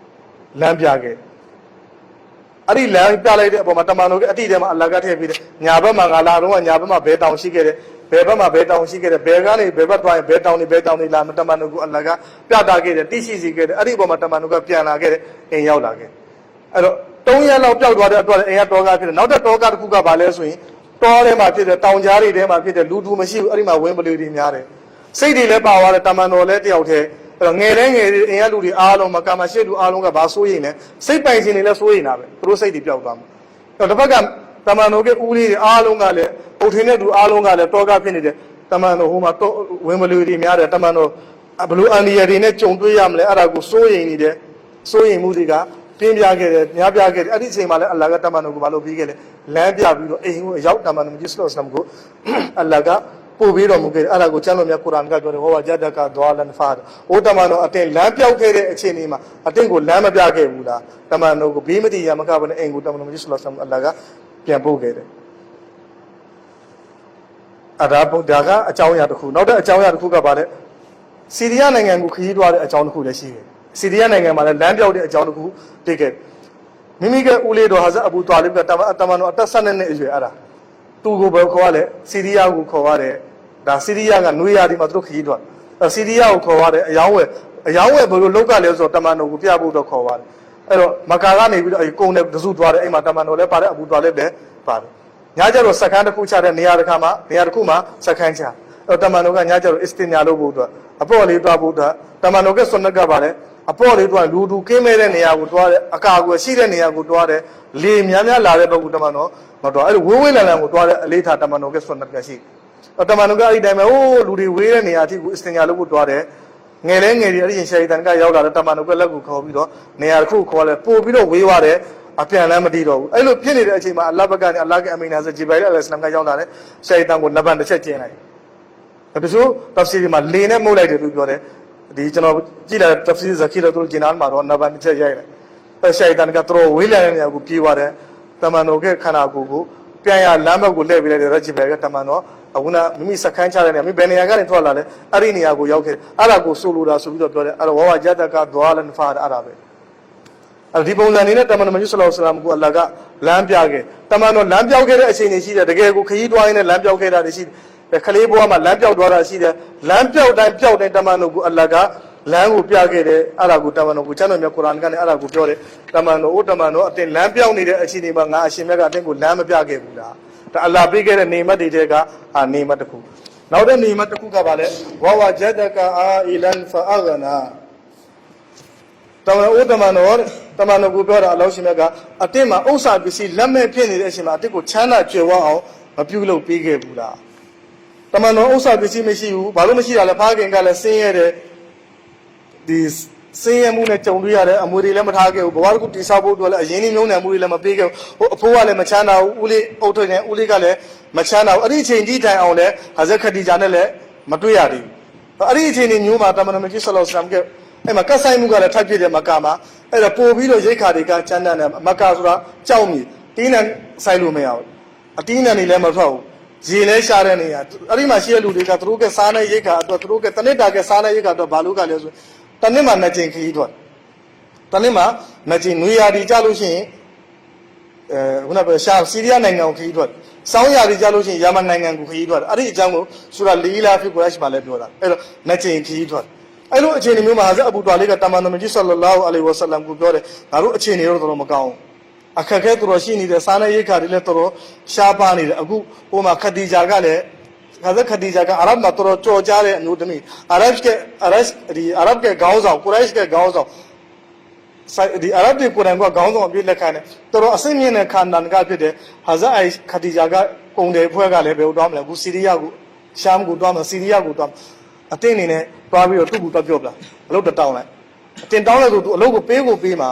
လမ်းပြခဲ့အဲ့ဒီလမ်းပြလိုက်တဲ့အပေါ်မှာတမန်တော်ကအတိထဲမှာအလ္လာဟ်ကထည့်ပြီးတယ်ညာဘက်မှာငါလာတော့ညာဘက်မှာဘဲတောင်ရှိခဲ့တယ်ဘယ်ဘက်မှာဘဲတောင်ရှိခဲ့တယ်ဘယ်ကနေဘယ်ဘက်သွားရင်ဘဲတောင်နေလာတမန်တော်ကအလ္လာဟ်ကပြတာခဲ့တယ်တိရှိစီခဲ့တယ်အဲ့ဒီအပေါ်မှာတမန်တော်ကပြန်လာခဲ့တယ်အိမ်ရောက်လာခဲ့အဲ့တော့3ရက်လောက်ပျောက်သွားတဲ့အတွက်အိမ်ကတောကားဖြစ်တယ်နောက်တဲ့တောကားတစ်ခုကဘာလဲဆိုရင်တောထဲမှာဖြစ်တယ်တောင်ကြားတွေထဲမှာဖြစ်တယ်လူတူမရှိဘူးအဲ့ဒီမှာဝင်းပလူတွေများတယ်စိတ်တွေလည်းပါသွားတယ်တမန်တော်လည်းတယောက်တည်းအဲ့တော့ငယ်တဲ့ငယ်တွေအိမ်ကလူတွေအားလုံးမကာမရှိလူအားလုံးကဘာစိုးရိမ်လဲစိတ်ပိုင်ရှင်တွေလည်းစိုးရိမ်တာပဲသူတို့စိတ်တွေပျောက်သွားမှာအဲ့တော့တစ်ဖက်ကတမန်တော်ကဦးလေးတွေအားလုံးကလည်းပုတ်ထင်းတဲ့သူအားလုံးကလည်းတောကားဖြစ်နေတယ်တမန်တော်ဟိုမှာဝင်းပလူတွေများတယ်တမန်တော်ဘလူအန်ဒီယာတွေနဲ့ကြုံတွေ့ရမလဲအဲ့ဒါကိုစိုးရိမ်နေတယ်စိုးရိမ်မှုတွေကပြင်းပြခဲ့တယ်များပြခဲ့တယ်အဲ့ဒီအချိန်မှာလည်းအလ္လာဟ်ကတမန်တော်ကိုမလုပ်ပြီးခဲ့တယ်လမ်းပြပြီးတော့အိမ်ကိုရောက်တမန်တော်ကြီးဆလော့ဆလမ်ကိုအလ္လာဟ်ကပို့ပြီးတော်မူခဲ့တယ်အဲ့ဒါကိုကျမ်းတော်မြတ်ကုရ်အာန်ကပြောတယ်ဟောဝါဂျဒကဒွာလန်ဖာဒ်အိုတမန်တော်အတင်းလမ်းပြောက်ခဲ့တဲ့အချိန်ဒီမှာအတင်းကိုလမ်းမပြခဲ့ဘူးလားတမန်တော်ကိုဘေးမတိရမကဘဲနဲ့အိမ်ကိုတမန်တော်ကြီးဆလော့ဆလမ်အလ္လာဟ်ကပြန်ပို့ခဲ့တယ်အဲ့ဒါကအကြောင်းအရာတစ်ခုနောက်တဲ့အကြောင်းအရာတစ်ခုကဘာလဲဆီးရီးယားနိုင်ငံကိုခရီးသွားတဲ့အကြောင်းတစ်ခုလည်းရှိတယ်ဆီးရီးယားနိုင်ငံမှာလည်းလမ်းပြောက်တဲ့အကြောင်းတစ်ခုတွေ့ခဲ့မိမိကဦးလေးတော်ဟာဇတ်အဘူတာလစ်ကတမန်တော်အသက်12နှစ်အရွယ်အဲ့ဒါသူ့ကိုဘယ်ခေါ်ရလဲဆီးရီးယားကိုခေါ်ရတယ် ဒါစီးရီးယားကနွေရာဒီမှာသူတို့ခရီးသွားစီးရီးယားကိုခေါ်သွားတယ်အယောင်းဝယ်ဘယ်လိုလောက်ကလဲဆိုတော့တမန်တော်ကိုပြဖို့တော့ခေါ်သွားတယ်အဲ့တော့မကာကနေပြီးတော့အဲကုန်းနဲ့တစုသွားတယ်အဲ့မှာတမန်တော်လည်းပါတယ်အဘူတော်လည်းပဲပါတယ်ညကျတော့စက္ကန့်တစ်ခုချတဲ့နေရာတစ်ခါမှာနေရာတစ်ခုမှာစက္ကန့်ချအဲ့တမန်တော်ကညကျတော့အစ္စတင်ညာလို့ဖို့အတွက်အပေါ့လေးသွားဖို့အတွက်တမန်တော်ကဆွန်နကပါတယ်အပေါ့လေးသွားလူတူကင်းမဲ့တဲ့နေရာကိုသွားတယ်အကာအကွယ်ရှိတဲ့နေရာကိုသွားတယ်လေများများလာတဲ့ဘက်ကတမန်တော်မတော်အဲ့လိုဝေးဝေးလန်လန်ကိုသွားတဲ့အလေးထားတမန်တော်ကဆွန်နကရှိတမန်တော်ကအဲ့ဒီတိုင်းပဲဟိုးလူတွေဝေးတဲ့နေရာအထိကိုအစ္စတင်ညာလို့ဖို့သွားတယ်ငယ်လဲငယ်ဒီအဲ့ဒီရှေတန်ကရောက်လာတဲ့တမန်တော်ကလက်ကိုခေါ်ပြီးတော့နေရာတစ်ခုခေါ်လဲပို့ပြီးတော့ဝေးသွားတယ်အပြန်လမ်းမတည်တော့ဘူးအဲ့လိုဖြစ်နေတဲ့အချိန်မှာအလ္လာဟ်ဘက်ကနေအလ္လာဟ်ကအမီနာဆိုဂျီဘိုင်လ်အလိုင်စလမ်ကရောက်လာတယ်ရှေတန်ကိုနဗန်တစ်ချက်ကျင်းလိုက်တချို့တပ်စီဒီမှာလေနဲ့မှုတ်လိုက်တယ်လို့ပြောတယ်ဒီကျွန်တော်ကြည့်လာတဲ့တပ်စီဇခီရတို့ဂျင်နန်မှာတော့နဗန်တစ်ချက်ရိုက်လိုက်ရှေတန်ကတော့ဝေးလာတဲ့နေရာကိုပြေးသွားတယ်တမန်တော်ကခန္ဓာကိုယ်ကိုပြန်ရလမ်းဘက်ကိုလှည့်ပေးလိုက်တယ်ဂျီဘိုင်လ်ကတမန်တော်အခုနမိမိစခန်းချတဲ့နေရာမိဘယ်နေရာကနေထွက်လာလဲအဲ့ဒီနေရာကိုရောက်ခဲ့အဲ့ဒါကိုဆိုလိုတာဆိုပြီးတော့ပြောတယ်အဲ့တော့ဝါဂျတ်တကဒွာလန်ဖာအဲ့ဒါပဲအဲ့ဒီပုံစံလေးနဲ့တမန်တော်မြတ်ဆလောလ္လဟ်အလိုင်းဝါဆလမ်ကိုအလ္လာဟ်ကလမ်းပြခဲ့တမန်တော်လမ်းပြောက်ခဲ့တဲ့အချိန်တွေရှိတယ်တကယ်ကိုခရီးတွားရင်းနဲ့လမ်းပြောက်ခဲ့တာတွေရှိတယ်ခလေးဘွားမှာလမ်းပြောက်သွားတာရှိတယ်လမ်းပြောက်တိုင်းတမန်တော်ကိုအလ္လာဟ်ကလမ်းကိုပြခဲ့တယ်အဲ့ဒါကိုတမန်တော်ကိုကျမ်းတော်မြတ်ကုရ်အာန်ကနေအဲ့ဒါကိုပြောတယ်တမန်တော်အတင်လမ်းပြောက်နေတဲ့အချိန်တွေမှာငါအရှင်မြတ်ကအတင်ကိုလမ်းမပြခဲ့ဘူးလားဒါအလ္လာဟ်ပေးခဲ့တဲ့နေမတ်တွေတဲကနေမတ်တစ်ခုနောက်တဲ့နေမတ်တစ်ခုကပါလဲဝဝဂျဒကအာအီလန်ဖအာဂနာတမန်တော်ကိုပြောတာအလောင်းရှင်မြတ်ကအတင်းမှာဥစ္စာပစ္စည်းလက်မဲ့ဖြစ်နေတဲ့အချိန်မှာအတင်းကိုချမ်းသာကြွယ်ဝအောင်မပြုလုပ်ပေးခဲ့ဘူးလားတမန်တော်ဥစ္စာပစ္စည်းမရှိဘူးဘာလို့မရှိတာလဲဖားခင်ကလည်းဆင်းရဲတဲ့ဒီဆင်းရဲမှုနဲ့ကြုံတွေ့ရတဲ့အမွေတွေလည်းမထားခဲ့ဘူးဘဝတစ်ခုတိဆောက်ဖို့အတွက်လည်းအရင်ညုံနယ်မှုတွေလည်းမပေးခဲ့ဘူးအဖိုးကလည်းမချမ်းသာဘူးဦးလေးအုတ်ထုတ်နေဦးလေးကလည်းမချမ်းသာဘူးအဲ့ဒီအချိန်ကြီးတိုင်အောင်လည်းဟာဇက်ခဒီဂျာနဲ့လည်းမတွေ့ရသေးဘူးအဲ့ဒီအချိန်တွေမျိုးမှာတမန်တော်မြတ်ဆလောလ္လဟ်အလိုင်းဝါဆလမ်ကအဲ့မှာကတ်ဆိုင်မှုကလည်းထိုက်ပြတဲ့မက္ကာမှာအဲ့ဒါပို့ပြီးတော့ရိတ်ခါတွေကကျန်းတန်းတယ်မက္ကာဆိုတာကြောက်မြည်တင်းနဲ့ဆိုင်လို့မရဘူးအတင်းနဲ့နေလည်းမထွက်ဘူးရေလဲရှာတဲ့နေရာအဲ့ဒီမှာရှိတဲ့လူတွေကသူတို့ကစားနေရိတ်ခါအတွက်သူတို့ကတနစ်တာကစားနေရိတ်ခါအတွက်ဘာလို့ကလဲဆိုတနစ်မှာနှစ်ကြိမ်ခရီးထွက်တနစ်မှာနှစ်ကြိမ်နွေရာဒီကြလို့ရှိရင်ခုနကရှာဆီးရီးယားနိုင်ငံကိုခရီးထွက်စောင်းရာဒီကြလို့ရှိရင်ယာမန်နိုင်ငံကိုခရီးထွက်အဲ့ဒီအကြောင်းကိုဆူရာလီလာဖီကူရရှ်မှာလည်းပြောတာအဲ့တော့နှစ်ကြိမ်ခရီးထွက်အဲ့လိုအခြေအနေမျိုးမှာဟာဇက်အဘူတာလီကတမန်တော်မြတ်ဆလ္လာလဟ်အလိုင်ဝါဆလမ်ကိုပြောတယ်ငါတို့အခြေအနေတော့မကောင်းအခက်ခဲတော်တော်ရှိနေတဲ့စားနေရိတ်ခါတွေလည်းတော်တော်ရှားပါနေတယ်အခုဟိုမှာခဒီဂျာကလည်းဟာဇက်ခဒီဂျာကအရဗ်မှာတော်တော်ကြော်ကြားတဲ့အမျိုးသမီးအာရဗ်ကခေါင်းဆောင်ကုရိုက်ရှ်ကခေါင်းဆောင်ဒီအာရဗ်တွေကိုယ်တိုင်ကခေါင်းဆောင်အပြည့်လက်ခံတယ်တော်တော်အစိမ့်မြင့်တဲ့ခန္ဓာကဖြစ်တယ်ဟာဇက်ခဒီဂျာကကုံတယ်ဖွဲ့ကလည်းဘယ်လိုတွားမလဲအခုဆီးရီးယားကိုရှာမ်ကိုတွားမယ်ဆီးရီးယားကိုတွားအတင်းအနေနဲ့တွားပြီးတော့သူ့ကိုတွားပြောပလားအလုပ်တောင်းလိုက်အတင်းတောင်းလိုက်ဆိုသူအလုပ်ကိုပေးမှာ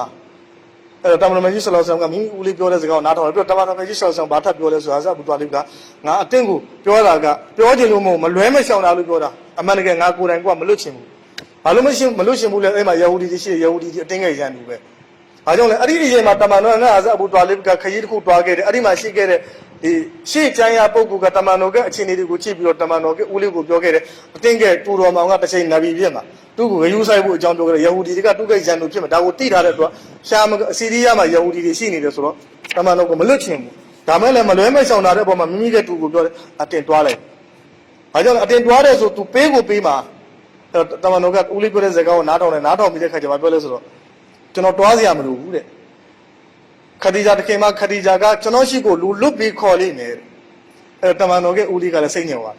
အဲ့တော့တမန်တော်မြတ်ဆလောလ္လဟ်အလိုင်းဝါဆလမ်ကမိမိဦးလေးပြောတဲ့စကားကိုနားထောင်တယ်ပြီးတော့တမန်တော်မြတ်ဆလောလ္လဟ်အလိုင်းဝါဆလမ်ဘာထပ်ပြောလဲဆိုဟာဇက်အဘူတာလီကငါအတင်းကိုပြောတာကပြောချင်လို့မလွဲမရှောင်တာလို့ပြောတာအမှန်တကယ်ငါကိုယ်တိုင်ကမလွတ်ချင်ဘူးဘာလို့မလွတ်ချင်ဘူးလဲအဲ့မှာယေဟူဒီတွေရှိတယ်ယေဟူဒီတွေအတင်းငယ်ရန်သူပဲဘာကြောင့်လဲအဲ့ဒီအချိန်မှာတမန်တော်ကဟာဇက်အဘူတာလီကခရီးတစ်ခုတွားခဲ့တယ်အဲ့ဒီမှာရှိခဲ့တဲ့ဒီရှေ့ကျမ်းရာပုဂ္ဂိုလ်ကတမန်တော်ကအခြေအနေတွေကိုကြည့်ပြီးတော့တမန်တော်ကဦးလေးကိုပြောခဲ့တယ်အတင်းကတူတော်မောင်ကတစ်ချိန်နဗီဖြစ်မှာသူ့ကိုဂယူဆိုင်ဖို့အကြောင်းပြောခဲ့တယ်ယေဟူဒီတွေကတူကိတ်ရန်သူဖြစ်မှာဒါကိုတိထားတဲ့အတွက်ရှာမဆီးရီးယားမှာယေဟူဒီတွေရှိနေတယ်ဆိုတော့တမန်တော်ကမလွတ်ချင်ဘူးဒါမဲ့လည်းမလွဲမရှောင်တာတဲ့အပေါ်မှာမိမိကတူကိုပြောတယ်အတင်းတွားလိုက်ဘာကြောင့်အတင်းတွားတယ်ဆိုသူပေးမှာတမန်တော်ကဦးလေးပြောတဲ့စကားကိုနားထောင်ပြီးတဲ့ခါကျမှပြောလဲဆိုတော့ကျွန်တော်တွားစရာမလိုဘူးတဲ့ခဒီဂျာတခင်မခဒီဂျာကကျွန်တော်ရှိကိုလူလွတ်ပြီးခေါ်လိမ့်မယ်အဲ့တမန်တော်ကဦးလေးကလည်းစိတ်ညစ်သွာ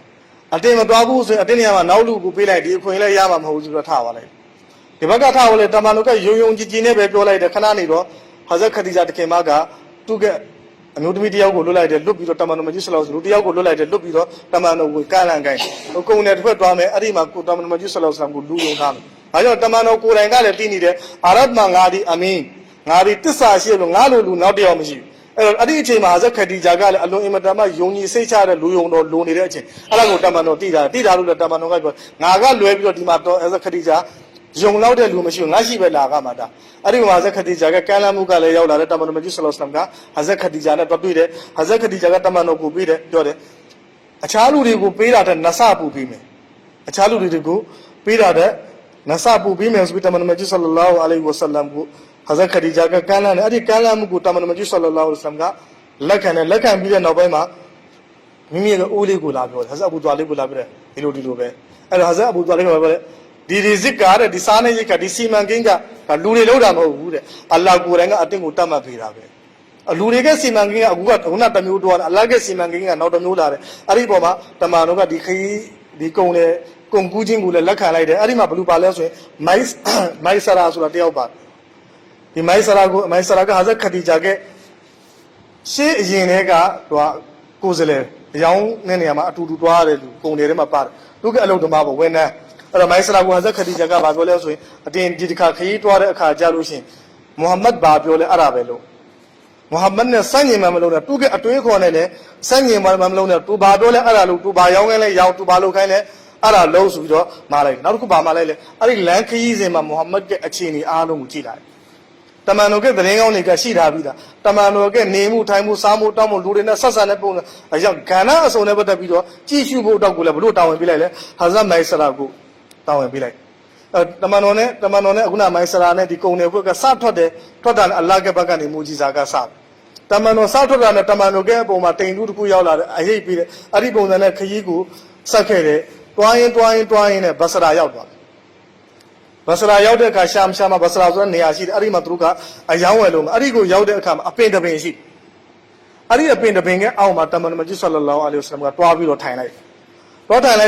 းအတင်းမတွားဘူးဆိုရင်အတင်းနေရာမှာနောက်လူကိုပေးလိုက်ဒီအခွင့်လည်းရမှာမဟုတ်ဘူးဆိုတော့ထားသွားလိုက်ဒီဘက်ကထားဖို့လေတမန်တော်ကယုံကြည်နဲ့ပဲပြောလိုက်တယ်ခဏနေတော့ဟာဇက်ခဒီဂျာတခင်မကသူ့ကအမျိုးသမီးတယောက်ကိုလွတ်လိုက်တယ်လွတ်ပြီးတော့တမန်တော်မြတ်ဆလောလ္လဟ်လူတယောက်ကိုလွတ်လိုက်တယ်လွတ်ပြီးတော့တမန်တော်ကိုကန့်လန့်ကိုင်းကုံနဲ့တစ်ဖက်တွားမယ်အဲ့ဒီမှာတမန်တော်မြတ်ဆလောလ္လဟ်ကိုလူယုံထားမယ်ဘာကြောင့်တမန်တော်ကိုယ်တိုင်ကလည်းသိနေတယ်အာရဗ်မှာငါဒီအမင်းငါဒီတစ္ဆာရှိလို့ငါလိုလူနောက်တယောက်မရှိဘူးအဲ့ဒီအချိန်မှာဟာဇက်ခဒီဂျာကလည်းအလွန်အင်မတန်မှယုံကြည်စိတ်ချတဲ့လူယုံတော်လိုနေတဲ့အချိန်အဲ့ဒါကိုတမန်တော်သိတာလို့လည်းတမန်တော်ကပြောငါကလွဲပြီးတော့ဒီမှာတော့ဟာဇက်ခဒီဂျာယုံလောက်တဲ့လူမရှိဘူးငါရှိပဲလာကမှာဒါအဲ့ဒီမှာဟာဇက်ခဒီဂျာကကမ်းလှမ်းမှုကလည်းရောက်လာတယ်တမန်တော်မြတ်ဆလောလ္လဟ်အလိုင်းဝါဆလမ်ကဟာဇက်ခဒီဂျာနဲ့တွေ့တယ်ဟာဇက်ခဒီဂျာကတမန်တော်ကိုပေးတယ်ပြောတယ်အခြားလူတွေကိုပေးတာတဲ့နဆပူပေးမယ်အခြားလူတွေကိုပေးတာတဲ့နဆပူပေးမယ်ဆိုပြီးတမန်တော်မြတ်ဆလ္လာလာဟူအလိုင်ဝါဆလမ်ကိုဟာဇက်ခဒီဂျာကကမ်းလှမ်းတယ်အဲ့ဒီကမ်းလှမ်းမှုကိုတမန်တော်မြတ်ဆလ္လာလာဟူအလိုင်ဝါဆလမ်ကလက်ခံပြီးတဲ့နောက်ပိုင်းမှာ မိမိရဲ့အိုးလေးကိုလာပြောတယ်ဟာဇာအဘူသွားလေးကိုလာပြောတယ်ဒီလိုပဲအဲ့တော့ဟာဇာအဘူသွားလေးကပြောတယ်ဒီဇစ်ကာတဲ့ဒီစားနေရစ်ကဒီစီမံကိန်းကလူတွေလောက်တာမဟုတ်ဘူးတဲ့အလ္လာဟ်ကိုယ်တိုင်ကအတင်းကိုတတ်မှတ်ပေးတာပဲလူတွေကစီမံကိန်းကအခုကခုနတစ်မျိုးတော့အလ္လာဟ်ကစီမံကိန်းကနောက်တစ်မျိုးလာတယ်အဲ့ဒီပေါ်မှာတမန်တော်ကဒီခရီးဒီကုံလေကုံကူးခြင်းကိုလည်းလက်ခံလိုက်တယ်အဲ့ဒီမှာဘလူပါလဲဆိုရင်မိုက်ဆရာဆိုတာတယောက်ပါဒီမိုက်ဆရာကဟာဇတ်ခဒီဂျာကရှေ့အရင်တည်းကသူကကိုယ်စလဲအယောင်းနဲ့နေရာမှာအတူတူတွားရတယ်လူကုံတွေထဲမှာပါတယ်သူကအလုပ်သမားပေါ့ဝန်ထမ်းအဲ့တော့မိုက်ဆရာကဟာဇတ်ခဒီဂျာကဘာပြောလဲဆိုရင်အတင်းဒီတစ်ခါခရီးတွားတဲ့အခါကြာလို့ရှိရင်မုဟမ္မဒ်ဘာပြောလဲအဲ့ဒါပဲလို့မုဟမ္မဒ်နဲ့စန့်ကျင်မှမလုပ်နဲ့သူကအတွေးခေါ်နဲ့လည်းစန့်ကျင်မှမလုပ်နဲ့သူဘာပြောလဲအဲ့ဒါလို့သူဘာရောင်းခိုင်းလဲရောင်းသူဘာလုပ်ခိုင်းလဲအဲ့ဒါလုံးဆိုပြီးတော့မှားလိုက်နောက်တစ်ခုဘာမှားလိုက်လဲအဲ့ဒီလမ်းခရီးစဉ်မှာမုဟမ္မဒ်ရဲ့အခြေအနေအားလုံးကိုကြည့်လိုက်တမန်တော်ကသတင်းကောင်းတွေကရှိထားပြီးသားတမန်တော်ကနေမှုထိုင်မှုစားမှုတောင်းမှုလူတွေနဲ့ဆက်ဆံတဲ့ပုံစံအကြောင်းကဏ္ဍအစုံနဲ့ပတ်သက်ပြီးတော့ကြည့်ရှုဖို့တော့ကိုလည်းဘလို့တာဝန်ပေးလိုက်လဲဟာဇတ်မိုင်ဆရာကိုတာဝန်ပေးလိုက်တမန်တော်နဲ့အခုနမိုင်ဆရာနဲ့ဒီကုံတွေဘက်ကစထွက်တာနဲ့အလ္လာဟ်ကဘက်ကနေမူဂျီဇာကစတမန်တော်စထွက်တာနဲ့တမန်တော်ကအပေါ်မှာတိမ်တူးတစ်ခုရောက်လာတယ်အရေးပြီးတယ်အဲ့ဒီပုံစံနဲ့ခရီးကိုဆက်ခဲ့တယ်တွားရင်နဲ့ဘဆရာရောက်သွားတယ်ဘဆရာရောက်တဲ့အခါရှာမှာဘဆရာဆိုတဲ့နေရာရှိတယ်အဲ့ဒီမှာသူတို့ကအယောင်းဝယ်လို့အဲ့ဒီကိုရောက်တဲ့အခါမှာအပင်တပင်ရှိအဲ့ဒီအပင်တပင်ကအောက်မှာတမန်တော်မြတ်ဆလ္လာလာဟူအလိုင်ဝါဆလမ်ကတွားပြီးတော့ထိုင်လိုက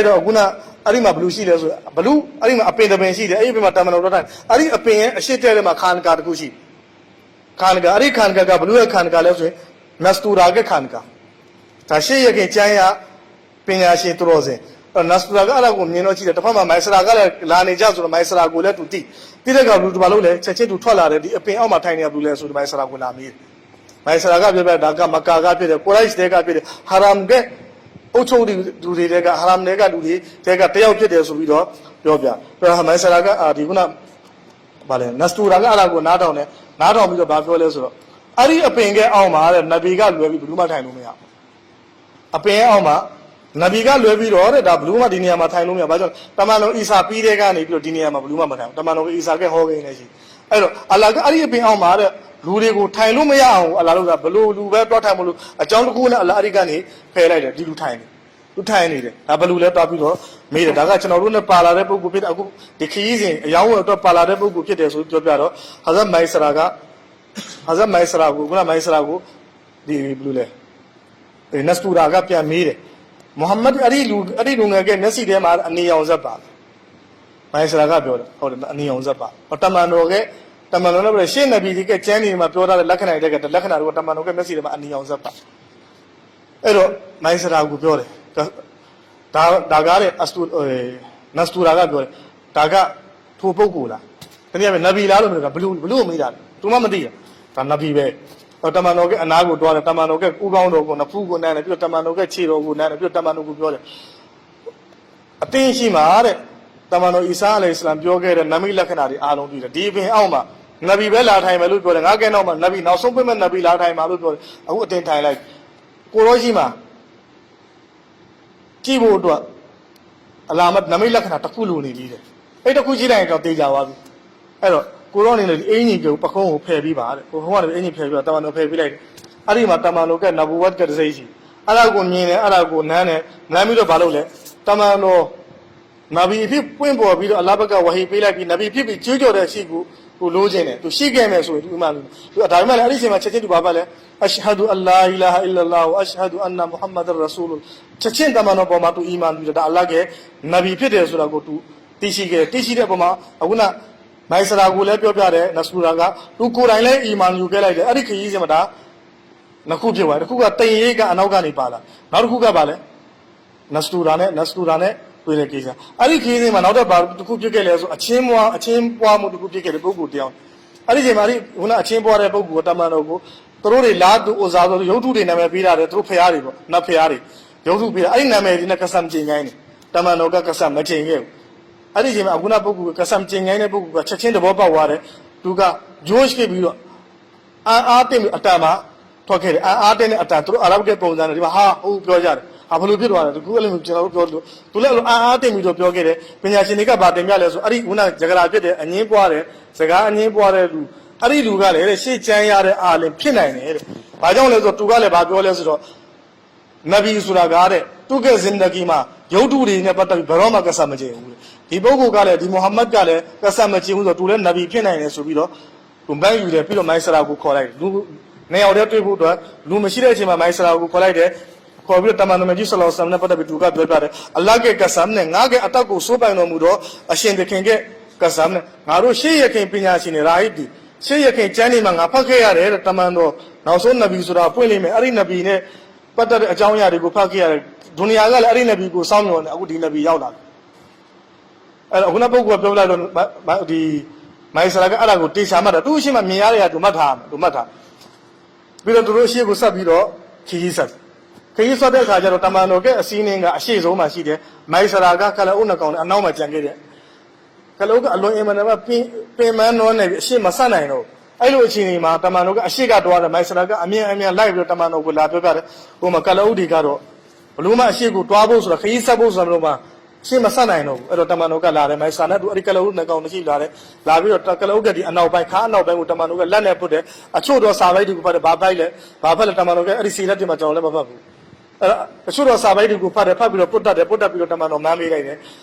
်တော့အခုနအဲ့ဒီမှာဘလူးရှိလဲဆိုဘလူးအဲ့ဒီမှာအပင်တပင်ရှိတယ်အဲ့ဒီအပင်မှာတမန်တော်ထိုင်အဲ့ဒီအပင်ရဲ့အရှိတဲထဲမှာခါနကာတစ်ခုရှိခါနကာအဲ့ဒီခါနကာကဘလူးရဲ့ခါနကာလဲဆိုရင်နစတူရာကခါနကာဒါရှေ့ရခင်ကျမ်းရပညာရှင်သူတော်စင်နစတူရာကအဲ့ဒါကိုမြင်တော့ကြည့်တယ်တစ်ဖက်မှာမိုင်ဆရာကလည်းလာနေကြဆိုတော့မိုင်ဆရာကိုလည်းသူတိတဲ့ကဘလူးဘာလို့လဲချက်ချင်းသူထွက်လာတယ်ဒီအပင်အောက်မှာထိုင်နေဘလူးလဲဆိုဒီမိုင်ဆရာကိုလာမေးမိုင်ဆရာကပြောပြဒါကမကာကဖြစ်တယ်ကိုရိုက်စ်တွေကဖြစ်တယ်ဟာရမ်ကအုတ်ချုပ်လူတွေကဟာရမ်တွေကလူတွေကတယောက်ဖြစ်တယ်ဆိုပြီးတော့ပြောပြမိုင်ဆရာကဒီခုနဗာလဲနစတူရာကအဲ့ဒါကိုနားထောင်ပြီးတော့ဗာပြောလဲဆိုတော့အဲ့ဒီအပင်ကအောက်မှာတဲ့နဗီကလွယ်ပြီးဘလူးမထိုင်လို့မရအပင်အောက်မှာနဗီကလွယ်ပြီးတော့တဲ့ဒါဘလူးမဒီနေရာမှာထိုင်လို့မရဘာကြောင့်တမန်တော်အီဆာပြီးတဲ့ကနေပြီးတော့ဒီနေရာမှာဘလူးမမထိုင်ဘူးတမန်တော်အီဆာကဟောကိန်းလည်းရှိအဲ့တော့အလ္လာဟ်ကအဲ့ဒီအပင်အောက်မှာတဲ့လူတွေကိုထိုင်လို့မရအောင်အလ္လာဟ်ကဘလို့လူပဲတွားထိုင်မလို့အကြောင်းတစ်ခုနဲ့အလ္လာဟ်အဲ့ဒီကနေဖယ်လိုက်တယ်ဒီလူထိုင်နေတယ်ဒါဘလူးလဲတွားပြီးတော့မေးတယ်ဒါကကျွန်တော်တို့နဲ့ပါလာတဲ့ပုဂ္ဂိုလ်ဖြစ်တယ်အခုဒီခရီးစဉ်အယောင်းဝယ်အတွက်ပါလာတဲ့ပုဂ္ဂိုလ်ဖြစ်တယ်ဆိုပြီးပြောပြတော့ဟာဇတ်မိုင်ဆရာကိုခုနမိုင်ဆရာကိုဒီဘလူးလဲနစတူရာကပြန်မေးတယ်မုဟမ္မဒ်အဲ့ဒီလူငယ်ကမျက်စိထဲမှာအနီရောင်ဇက်ပါမိုင်ဆရာကပြောတယ်ဟုတ်တယ်အနီရောင်ဇက်ပါတမန်တော်နဲ့ပြောရှေ့နဗီဒီကကျမ်းနေမှာပြောထားတဲ့လက္ခဏာတွေကလက္ခဏာတွေကတမန်တော်ကမျက်စိထဲမှာအနီရောင်ဇက်ပါအဲ့တော့မိုင်ဆရာကိုပြောတယ်ဒါကားတဲ့အစတူနစတူရာကပြောတယ်ဒါကထိုပုဂ္ဂိုလ်လားတနည်းအားဖြင့်နဗီလားလို့ပြောတာဘလူးမေးတာသူမှမသိဘူးဒါနဗီပဲတမန်တော်ကအနာကိုတွားတယ်တမန်တော်ကကူးကောင်းတော်ကိုနဖူးကိုနမ်းတယ်ပြီးတော့တမန်တော်ကခြေတော်ကိုနမ်းတယ်ပြီးတော့တမန်တော်ကိုပြောတယ်အတင်းရှိမှာတဲ့တမန်တော်အီဆာအလိုင်ဟိစလမ်ပြောခဲ့တဲ့နမိတ်လက္ခဏာတွေအားလုံးတွေ့တယ်ဒီပင်အောက်မှာနဗီပဲလာထိုင်မယ်လို့ပြောတယ်ငါကဲနောက်မှာနဗီနောက်ဆုံးပြမဲ့နဗီလာထိုင်မှာလို့ပြောတယ်အခုအတင်းထိုင်လိုက်ကိုရောရှိမှာကြည့်ဖို့အတွက်အလာမတ်နမိတ်လက္ခဏာတစ်ခုလိုနေပြီတဲ့အဲ့တစ်ခုကြည့်လိုက်ရင်တော့တေးကြသွားပြီအဲ့တော့ကိုရောအနေနဲ့ဒီအင်ကြီးကိုပကုံးကိုဖယ်ပြီးပါတဲ့ကိုဟောကနေအင်ကြီးဖယ်ပြီးတော့တမန်တော်ဖယ်ပြီးလိုက်တယ်အဲ့ဒီမှာတမန်တော်ကနဘူဝတ်ကတစိရှိအဲ့ဒါကိုမြင်တယ်အဲ့ဒါကိုနမ်းပြီးတော့ဘာလုပ်လဲတမန်တော်နဗီဖြစ်ပွင့်ပေါ်ပြီးတော့အလ္လာဟ်ဘက်ကဝဟီပေးလိုက်ပြီးနဗီဖြစ်ပြီးကြွေးကြော်တဲ့ရှိကိုလိုချင်တယ်သူရှိခဲ့မယ်ဆိုရင်ဒီမှာသူဒါပေမဲ့လည်းအဲ့ဒီအချိန်မှာချက်ချင်းသူဘာပါလဲအရှဟဒူအလ္လာဟ်အီလာဟ်အီလ္လာဟ်ဝအရှဟဒူအန်နာမုဟမ္မဒ်ရဆူလ်ချက်ချင်းတမန်တော်ပေါ်မှာသူအီမန်ပြီးတော့ဒါအလ္လာဟ်ကနဗီဖြစ်တယ်ဆိုတာကိုသူသိရှိခဲ့တယ်သိရှိတဲ့ပုံမှာအခုနမိုင်ဆရာကိုလည်းပြောပြတယ်နစတူရာကသူကိုယ်တိုင်လည်းအီမန်ယူခဲ့လိုက်တယ်အဲ့ဒီခရီးစဉ်မှာဒါနှစ်ခုဖြစ်သွားတယ်တစ်ခုကတိမ်ရေးကအနောက်ကနေပါလာနောက်တစ်ခုကပါလဲနစတူရာနဲ့တွေ့တဲ့ကိစ္စအဲ့ဒီခရီးစဉ်မှာနောက်တော့ဘာတစ်ခုဖြစ်ခဲ့လဲဆိုအချင်းပွားမှုတစ်ခုဖြစ်ခဲ့တဲ့ပုဂ္ဂိုလ်တရားအဲ့ဒီချိန်မှာခုနအချင်းပွားတဲ့ပုဂ္ဂိုလ်တမန်တော်ကိုသူတို့တွေလာသူဥစားဆိုရုပ်ထုတွေနာမည်ပေးထားတယ်သူတို့ဖျားတွေပေါ့နတ်ဖျားတွေရုပ်ထုပေးတာအဲ့ဒီနာမည်ဒီနဲ့ကဆမ်ကျင်ကိုင်းတယ်တမန်တော်ကကဆမ်မကျင်ခဲ့ဘူးအဲ့ဒီချိန်မှာအခုနပုဂ္ဂိုလ်ကဆမ်ကျင်ကိုင်းတဲ့ပုဂ္ဂိုလ်ကချက်ချင်းသဘောပေါက်သွားတယ်သူကဂျိုးရှိပြီးတော့အားတင်အတန်မှာထွက်ခဲ့တယ်အားတင်တဲ့အတန်သူတို့အာရဗ်ကပုံစံနဲ့ဒီမှာဟာဟုတ်ပြောကြတယ်ဘယ်လိုဖြစ်သွားလဲသူအဲ့လိုကျွန်တော်တို့ပြောလို့သူလည်းအားတင်ပြီးတော့ပြောခဲ့တယ်ပညာရှင်တွေကဗာတင်ပြလဲဆိုအဲ့ဒီခုနကြကြရာဖြစ်တယ်အငင်းပွားတယ်စကားအငင်းပွားတဲ့လူအဲ့ဒီလူကလည်းရှေ့ချမ်းရတဲ့အာလင်ဖြစ်နိုင်တယ်တဲ့ဘာကြောင့်လဲဆိုတော့သူကလည်းဗာပြောလဲဆိုတော့ နဗီဆိုတာကားတဲ့သူကဇင်ဒဂီမှာရုပ်တုတွေနဲ့ပတ်သက်ပြီးဘယ်တော့မှကဆတ်မကျင်ဘူးဒီပုဂ္ဂိုလ်ကလည်းဒီမိုဟာမက်ကလည်းကဆတ်မကျင်ဘူးဆိုတော့သူလည်းနဗီဖြစ်နိုင်တယ်ဆိုပြီးတော့သူမိုင်းယူတယ်ပြီးတော့မိုင်းဆရာကိုခေါ်လိုက်လူနေရာတွေတွေ့ဖို့အတွက်လူမရှိတဲ့အချိန်မှာမိုင်းဆရာကိုခေါ်လိုက်တယ်ခေါ်ပြီးတော့တမန်တော်မြတ်ကြီးဆလောလ္လဟ်အလိုင်းဝါဆလမ်နဲ့ပတ်သက်ပြီးသူကပြောပြတယ်အလ္လာဟ်ရဲ့ကဆမ်နဲ့ငါ့ရဲ့အတက်ကိုစိုးပိုင်တော်မူတော့အရှင်သခင်ရဲ့ကဆမ်နဲ့ငါတို့ရှေ့ရခင်ပညာရှင်တွေရာဟိတီရှေ့ရခင်ကျမ်းတွေမှာငါဖတ်ခဲ့ရတယ်တဲ့တမန်တော်နောက်ဆုံးနဗီဆိုတာပွင့်လိမ့်မယ်အဲ့ဒီနဗီနဲ့ပတ်သက်တဲ့အကြောင်းအရာတွေကိုဖတ်ခဲ့ရတယ်ဒုနီယာကလည်းအဲ့ဒီနဗီကိုစောင့်မျှော်နေအခုဒီနဗီရောက်လာတယ်အဲ့တော့ခုနပုဂ္ဂိုလ်ကပြောလိုက်တော့ဒီမိုင်းဆရာကအဲ့ဒါကိုတေချာမှတ်တာသူ့အရှိမမြင်ရတဲ့ဟာသူမှတ်ထားပြီးတော့သူတို့ရှေ့ကိုဆက်ပြီးတော့ခီးဆက်တဲ့အခါကျတော့တမန်တော်ကအစည်းအင်းကအရှိဆုံးမှရှိတယ်မိုင်းဆရာကကလအုပ်နှကောင်နဲ့အနောက်မှာကြံခဲ့တယ်ကလအုပ်ကအလွန်အင်မတန်မှပင်မနှောနေပြီးအရှိမဆက်နိုင်တော့အဲ့လိုအချိန်ဒီမှာတမန်တော်ကအရှိကတွားတယ်မိုင်းဆရာကအမြင်လိုက်ပြီးတော့တမန်တော်ကိုလာပြောပြတယ်ဟိုမှာကလအုပ်တွေကတော့ဘလို့မှအရှိကိုတွားဖို့ဆိုတာခရီးဆက်ဖို့ဆိုတာလို့မှရှင်းမဆက်နိုင်တော့ဘူးအဲ့တော့တမန်တော်ကလာတယ်မိုင်းဆာနဲ့သူအဲ့ဒီကလအုပ်နှကောင်မရှိလာတယ်လာပြီးတော့ကလအုပ်ကဒီအနောက်ပိုင်းခါအနောက်ပိုင်းကိုတမန်တော်ကလက်နဲ့ပုတ်တယ်အချို့တော့စာပိုက်တွေကိုဖတ်တယ်ဘာပိုက်လဲတမန်တော်ကအဲ့ဒီစီလက်တွေမှာကျွန်တော်လည်းမဖတ်ဘူးအဲ့တော့အချို့တော့စာပိုက်တွေကိုဖတ်ပြီးတော့ပုတ်တတ်ပြီးတော့တမန်တော်မန်းပေးလိုက်တယ်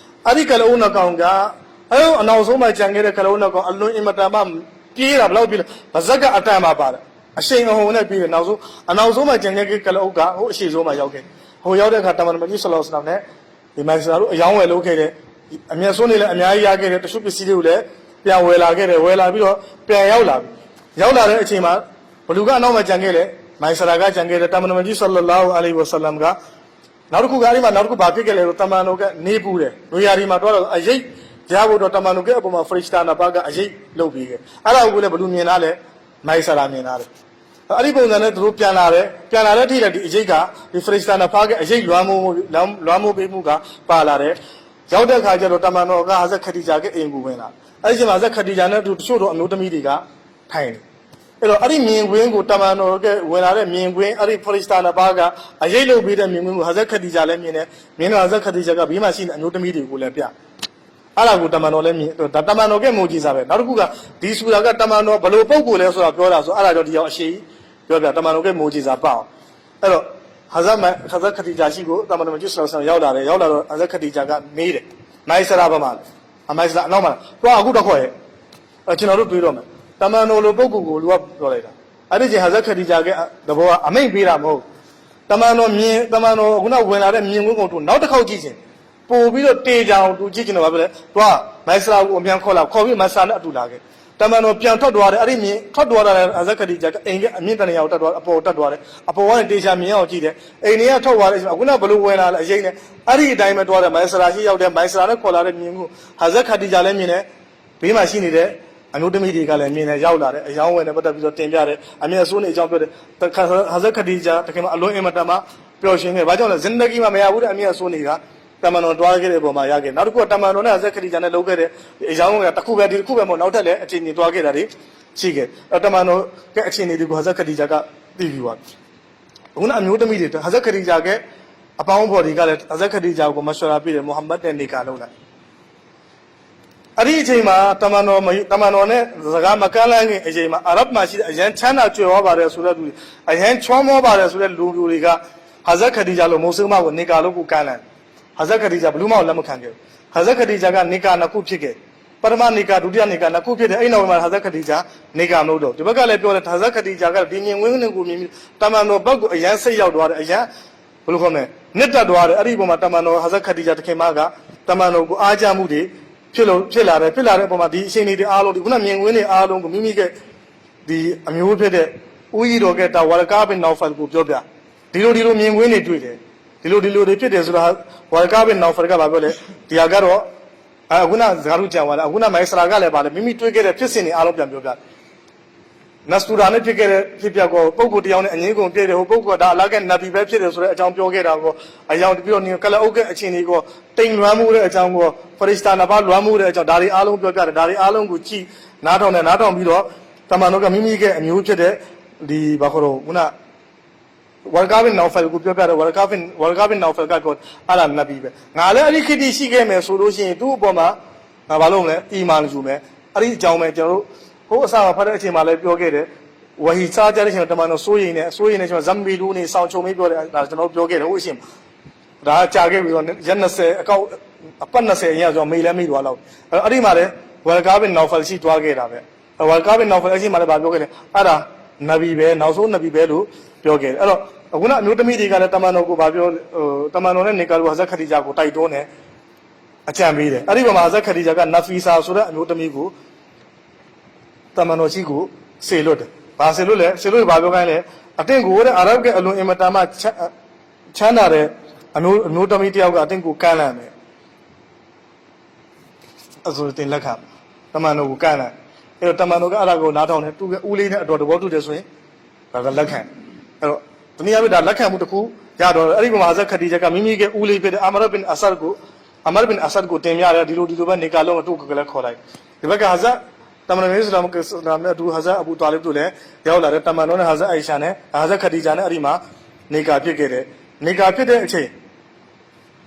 အဲ့ဒီကလအုပ်နှကောင်ကအဲ့အနောက်ဆုံးမှကြံခဲ့တဲ့ကလအုပ်နှကောင်အလွန်အင်မတန်မှပြေးတာဘယ်လောက်ပြေးလဲဗဇက်ကအတန်မှာပါတယ်အရှိန်အဟုန်နဲ့ပြေးတယ်နောက်ဆုံးမှကြံခဲ့ကလအုပ်ကဟိုအရှိဆုံးမှရောက်ခဲ့ဟိုရောက်တဲ့အခါတမန်တော်ကြီးဆလောလ္လဟ်အလိုင်းဝါဆလမ်နဲ့ဒီမိုင်ဆရာတို့အယောင်းဝယ်လုပ်ခဲ့တယ်အမျက်စွန်းနေလည်းအများကြီးရခဲ့တယ်တချို့ပစ္စည်းတွေကိုလည်းပြန်ဝယ်လာခဲ့တယ်ဝယ်လာပြီးတော့ပြန်ရောက်လာတဲ့အချိန်မှာဘလူကအနောက်မှာကြံခဲ့တယ်မိုင်ဆရာကကြံခဲ့တယ်တမန်တော်ကြီးဆလ္လာလာဟူအလိုင်ဝါဆလမ်ကနောက်တစ်ခုကအဲ့ဒီမှာနောက်တစ်ခုဘာဖြစ်ခဲ့လဲဆိုတမန်တော်ကနေပူတယ်လူရာဒီမှာတော့အရေးရဖို့တော့တမန်တော်ကအပေါ်မှာဖရစ်စတာနာဘာကအရေးလုပ်ပြီးခဲ့အဲ့ဒါကိုလည်းဘလူမြင်လာလဲမိုင်ဆရာမြင်လာတယ်အဲ့ဒီပုံစံနဲ့သူတို့ပြန်လာတဲ့အထိလည်းဒီအရေးကဒီဖရစ်စတာနာဘာကအရေးလွှမ်းမိုးပေးမှုကပါလာတယ်ရောက်တဲ့အခါကျတော့တမန်တော်ကဟာဇက်ခဒီဂျာကအိမ်ကိုဝင်လာအဲ့ဒီချိန်မှာဇက်ခဒီဂျာနဲ့သူတချို့တော့အမျိုးသမီးတွေကထိုင်တယ်အဲ့တော့အဲ့ဒီမြင်ကွင်းကိုတမန်တော်ကဝင်လာတဲ့မြင်ကွင်းအဲ့ဒီဖရစ်စတာနာဘာကအရေးလုပ်ပေးတဲ့မြင်ကွင်းကိုဟာဇက်ခဒီဂျာလည်းမြင်တယ်မြင်တော့ဟာဇက်ခဒီဂျာကဘေးမှာရှိတဲ့အမျိုးသမီးတွေကိုလည်းပြအဲ့ဒါကိုတမန်တော်လည်းမြင်ဒါတမန်တော်ကမိုးကြီးစားပဲနောက်တစ်ခုကဒီဆူရာကတမန်တော်ဘလို့ပုံကိုလဲဆိုတာပြောတာဆိုအဲ့ဒါကြောင့်ဒီရောက်အရှိပြောပြတမန်တော်ကမိုးကြီးစားပေါ့အဲ့တော့ဟာဇက်ခဒီဂျာရှိကိုတမန်တော်ကြီးဆလောဆန်ရောက်လာတော့ဟာဇက်ခဒီဂျာကမေးတယ်မိုင်းဆရာဘာမှမိုင်းဆရာအနောက်မှာတော့အခုတော့ခေါ်ရဲ့ကျွန်တော်တို့တွေးတော့မယ်တမန်တော်လိုပုဂ္ဂိုလ်ကိုလူကပြောလိုက်တာအဲ့ဒီချိန်ဟာဇက်ခဒီဂျာကတဘောကအမိန့်ပေးတာမဟုတ်တမန်တော်ခုနဝင်လာတဲ့မြင်ကွင်းကိုသူနောက်တစ်ခေါက်ကြည့်ချင်းပို့ပြီးတော့တေချောင်သူကြည့်ချင်တော့ဘာဖြစ်လဲသွားမိုင်းဆရာကိုအမြန်ခေါ်ပြီးမိုင်းဆရာနဲ့အတူလာခဲ့တမန်တော်ပြန်ထွက်သွားတယ်အဲ့ဒီမြင်ထွက်သွားတဲ့ဟာဇက်ခဒီဂျာကအိမ်ကအမြင့်တနေရာကိုတက်သွားအပေါ်တက်သွားတယ်အပေါ်ကနေတေချာမြင်အောင်ကြည့်တယ်အိမ်တွေကထွက်သွားတယ်အခုနဘလို့ဝင်လာလဲအရင်နဲ့အဲ့ဒီအတိုင်းပဲသွားတယ်မိုင်းဆရာရှိရောက်တယ်မိုင်းဆရာနဲ့ခေါ်လာတဲ့မြင်ကိုဟာဇက်ခဒီဂျာလည်းမြင်တယ်ဘေးမှာရှိနေတဲ့အမျိုးသမီးတွေကလည်းမြင်တယ်ရောက်လာတယ်အယောင်းဝင်တယ်ပတ်သက်ပြီးတော့တင်ပြတယ်အမြဲဆိုးနေအကြောင်းပြောတယ်ဟာဇက်ခဒီဂျာတခင်မအလွန်အင်မတန်မှပျော်ရွှင်ခဲ့ဘာကြောင့်လဲဇင်ဒဂီမှာမရဘူးတဲ့အမြဲဆိုးနေတာတမန်တော်တွားခဲ့တဲ့ပုံမှာရခဲ့နောက်တစ်ခုကတမန်တော်နဲ့ဟာဇက်ခဒီဂျာနဲ့လုပ်ခဲ့တဲ့အယောင်းကတစ်ခုပဲမဟုတ်နောက်ထပ်လည်းအချိန်ကြီးတွားခဲ့တာတွေရှိခဲ့တမန်တော်ကအချိန်တွေကိုဟာဇက်ခဒီဂျာကသိပြီးသွားခုနအမျိုးသမီးတွေဟာဇက်ခဒီဂျာကအပေါင်းဖော်တွေကလည်းဟာဇက်ခဒီဂျာကိုမရှောရာပြည့်တယ်မိုဟာမက်နဲ့နေကာလုပ်လိုက်အဲ့ဒီအချိန်မှာတမန်တော်နဲ့စကားမကန့်လန့်ခင်အချိန်မှာအာရဗ်မှာရှိတဲ့အရန်ချမ်းသာကြွယ်ဝပါတယ်ဆိုတဲ့သူအရန်ချောမောပါတယ်ဆိုတဲ့လူမျိုးတွေကဟာဇက်ခဒီဂျာလိုမိုးဆုမကိုနေကာလို့ကိုကန့်လန့်ဟာဇက်ခဒီဂျာဘလူးမောက်လက်မခံခဲ့ဟာဇက်ခဒီဂျာကနေကာနှစ်ခုဖြစ်ခဲ့ပထမနေကာဒုတိယနေကာနှစ်ခုဖြစ်တယ်အဲ့နောက်မှာဟာဇက်ခဒီဂျာနေကာမလို့တော့ဒီဘက်ကလည်းပြောတယ်ဟာဇက်ခဒီဂျာကဒီမြင်ဝင်းကိုမြင်ပြီးတမန်တော်ဘက်ကိုအရန်စိတ်ရောက်သွားတယ်အရန်ဘယ်လိုခေါ်မလဲနှစ်တက်သွားတယ်အဲ့ဒီပုံမှာတမန်တော်ဟာဇက်ခဒီဂျာတခင်မကတမန်တော်ကိုအားကြမှုတွေဖြစ်လာတဲ့အပေါ်မှာဒီအချိန်တွေအားလုံးဒီခုနမြင်ဝင်းတွေအားလုံးကိုမိမိကဒီအမျိုးဖြစ်တဲ့ဦးကြီးတော်ကတာဝရကာဘင်နောက်ဖတ်ကိုပြောပြဒီလိုမြင်ဝင်းတွေတွေ့တယ်ဒီလိုတွေဖြစ်တယ်ဆိုတာဝရကာဘင်နောက်ဖတ်ကဘာပြောလဲဒီဟာကတော့အခုနဇာရုကြံသွားတယ်အခုနမိုင်းဆရာကလည်းပါလေမိမိတွေ့ခဲ့တဲ့ဖြစ်စဉ်တွေအားလုံးပြန်ပြောပြနစတူရာနဲ့ဖြစ်ခဲ့တဲ့ဖြစ်ပျက်ကိုပုဂ္ဂိုလ်တယောက်နဲ့အငင်းကုန်ပြည့်တယ်ဟိုပုဂ္ဂိုလ်ကဒါအလကနဗီပဲဖြစ်တယ်ဆိုတဲ့အကြောင်းပြောခဲ့တာကိုအယောင်ပြီးတော့ကလအုပ်ကအချင်းတွေကိုတိမ်လွမ်းမှုတဲ့အကြောင်းကိုဖရစ်စတာနာဘာလွမ်းမှုတဲ့အကြောင်းဒါတွေအားလုံးပြောပြတယ်ဒါတွေအားလုံးကိုကြည့်နားထောင်ပြီးတော့တမန်တော်ကမိမိရဲ့အမျိုးဖြစ်တဲ့ဒီဘာခေါ်တော့ခုနဝရကာဘင်နောက်ဖယ်ကိုပြောပြတယ်ဝရကာဘင်နောက်ဖယ်ကတော့အလာနဗီပဲငါလည်းအဲ့ဒီခေတ်တည်းရှိခဲ့မယ်ဆိုလို့ရှိရင်သူ့အပေါ်မှာငါဘာလုပ်မလဲအီမန်ယူမယ်အဲ့ဒီအကြောင်းပဲကျွန်တော်တို့ဟိုအစမှာဖတ်တဲ့အချိန်မှာလည်းပြောခဲ့တယ် ဝဟီစားကြတဲ့ချိန်တမန်တော်စိုးရင်နဲ့ကျွန်တော်ဇမ်ဘီလူနေဆောင်ချုံမေးပြောတယ်ဒါကျွန်တော်ပြောခဲ့တယ်ဟုတ်အရှင်ဒါကြာခဲ့ပြီးတော့ရက်20အကောက်အပတ်20အရင်ဆိုမေးလဲမေးသွားတော့အဲ့ဒီမှာလေဝယ်ကားဘင်နော်ဖယ်ရှိသွားခဲ့တာပဲဝယ်ကားဘင်နော်ဖယ်အရှင်မှာလည်းဗာပြောခဲ့တယ်အဲ့ဒါနဗီပဲနောက်ဆုံးနဗီပဲလို့ပြောခဲ့တယ်အဲ့တော့အခုနအမျိုးသမီးတွေကလည်းတမန်တော်ကိုဗာပြောတမန်တော်နဲ့နေကာလူဟာဇက်ခဒီဂျာကိုတိုက်တွန်းတယ်အကြံပေးတယ်အဲ့ဒီမှာဟာဇက်ခဒီဂျာကနဖီဆာဆိုတဲ့အမျိုးသမီးကိုတမန်တော်ရှိကိုစေလွတ်တယ်ဘာစေလွတ်လဲစေလွတ်ဘာပြောခိုင်းလဲအတင်းကိုတဲ့အာရဗ်ကအလွန်အင်မတန်မှချမ်းသာတဲ့အမျိုးသမီးတယောက်ကအတင်းကိုကမ်းလှမ်းတယ်အဆိုတင်လက်ခံတမန်တော်ကိုကမ်းလှမ်းအဲ့တော့တမန်တော်ကအဲ့ဒါကိုနားထောင်တယ်သူကဦးလေးနဲ့အတော်တဘောတူတယ်ဆိုရင်ဒါကလက်ခံအဲ့တော့တနည်းအားဖြင့်ဒါလက်ခံမှုတစ်ခုရတော့အဲ့ဒီမှာဟာဇက်ခဒီဂျာကမိမိကဦးလေးဖြစ်တဲ့အာမရဘင်အဆတ်ကိုတင်ပြတယ်ဒီလိုပဲနေကာလုံးအတူကလည်းခေါ်လိုက်ဒီဘက်ကဟာဇက်တမန်တော်မြတ်ဆလမ်ကနဲ့အတူဟာဇက်အဘူတာလစ်တို့လည်းရောက်လာတယ်တမန်တော်နဲ့ဟာဇက်အိုင်ရှာနဲ့ဟာဇက်ခဒီဂျာနဲ့အဲ့ဒီမှာနေကာဖြစ်ခဲ့တယ်နေကာဖြစ်တဲ့အချိန်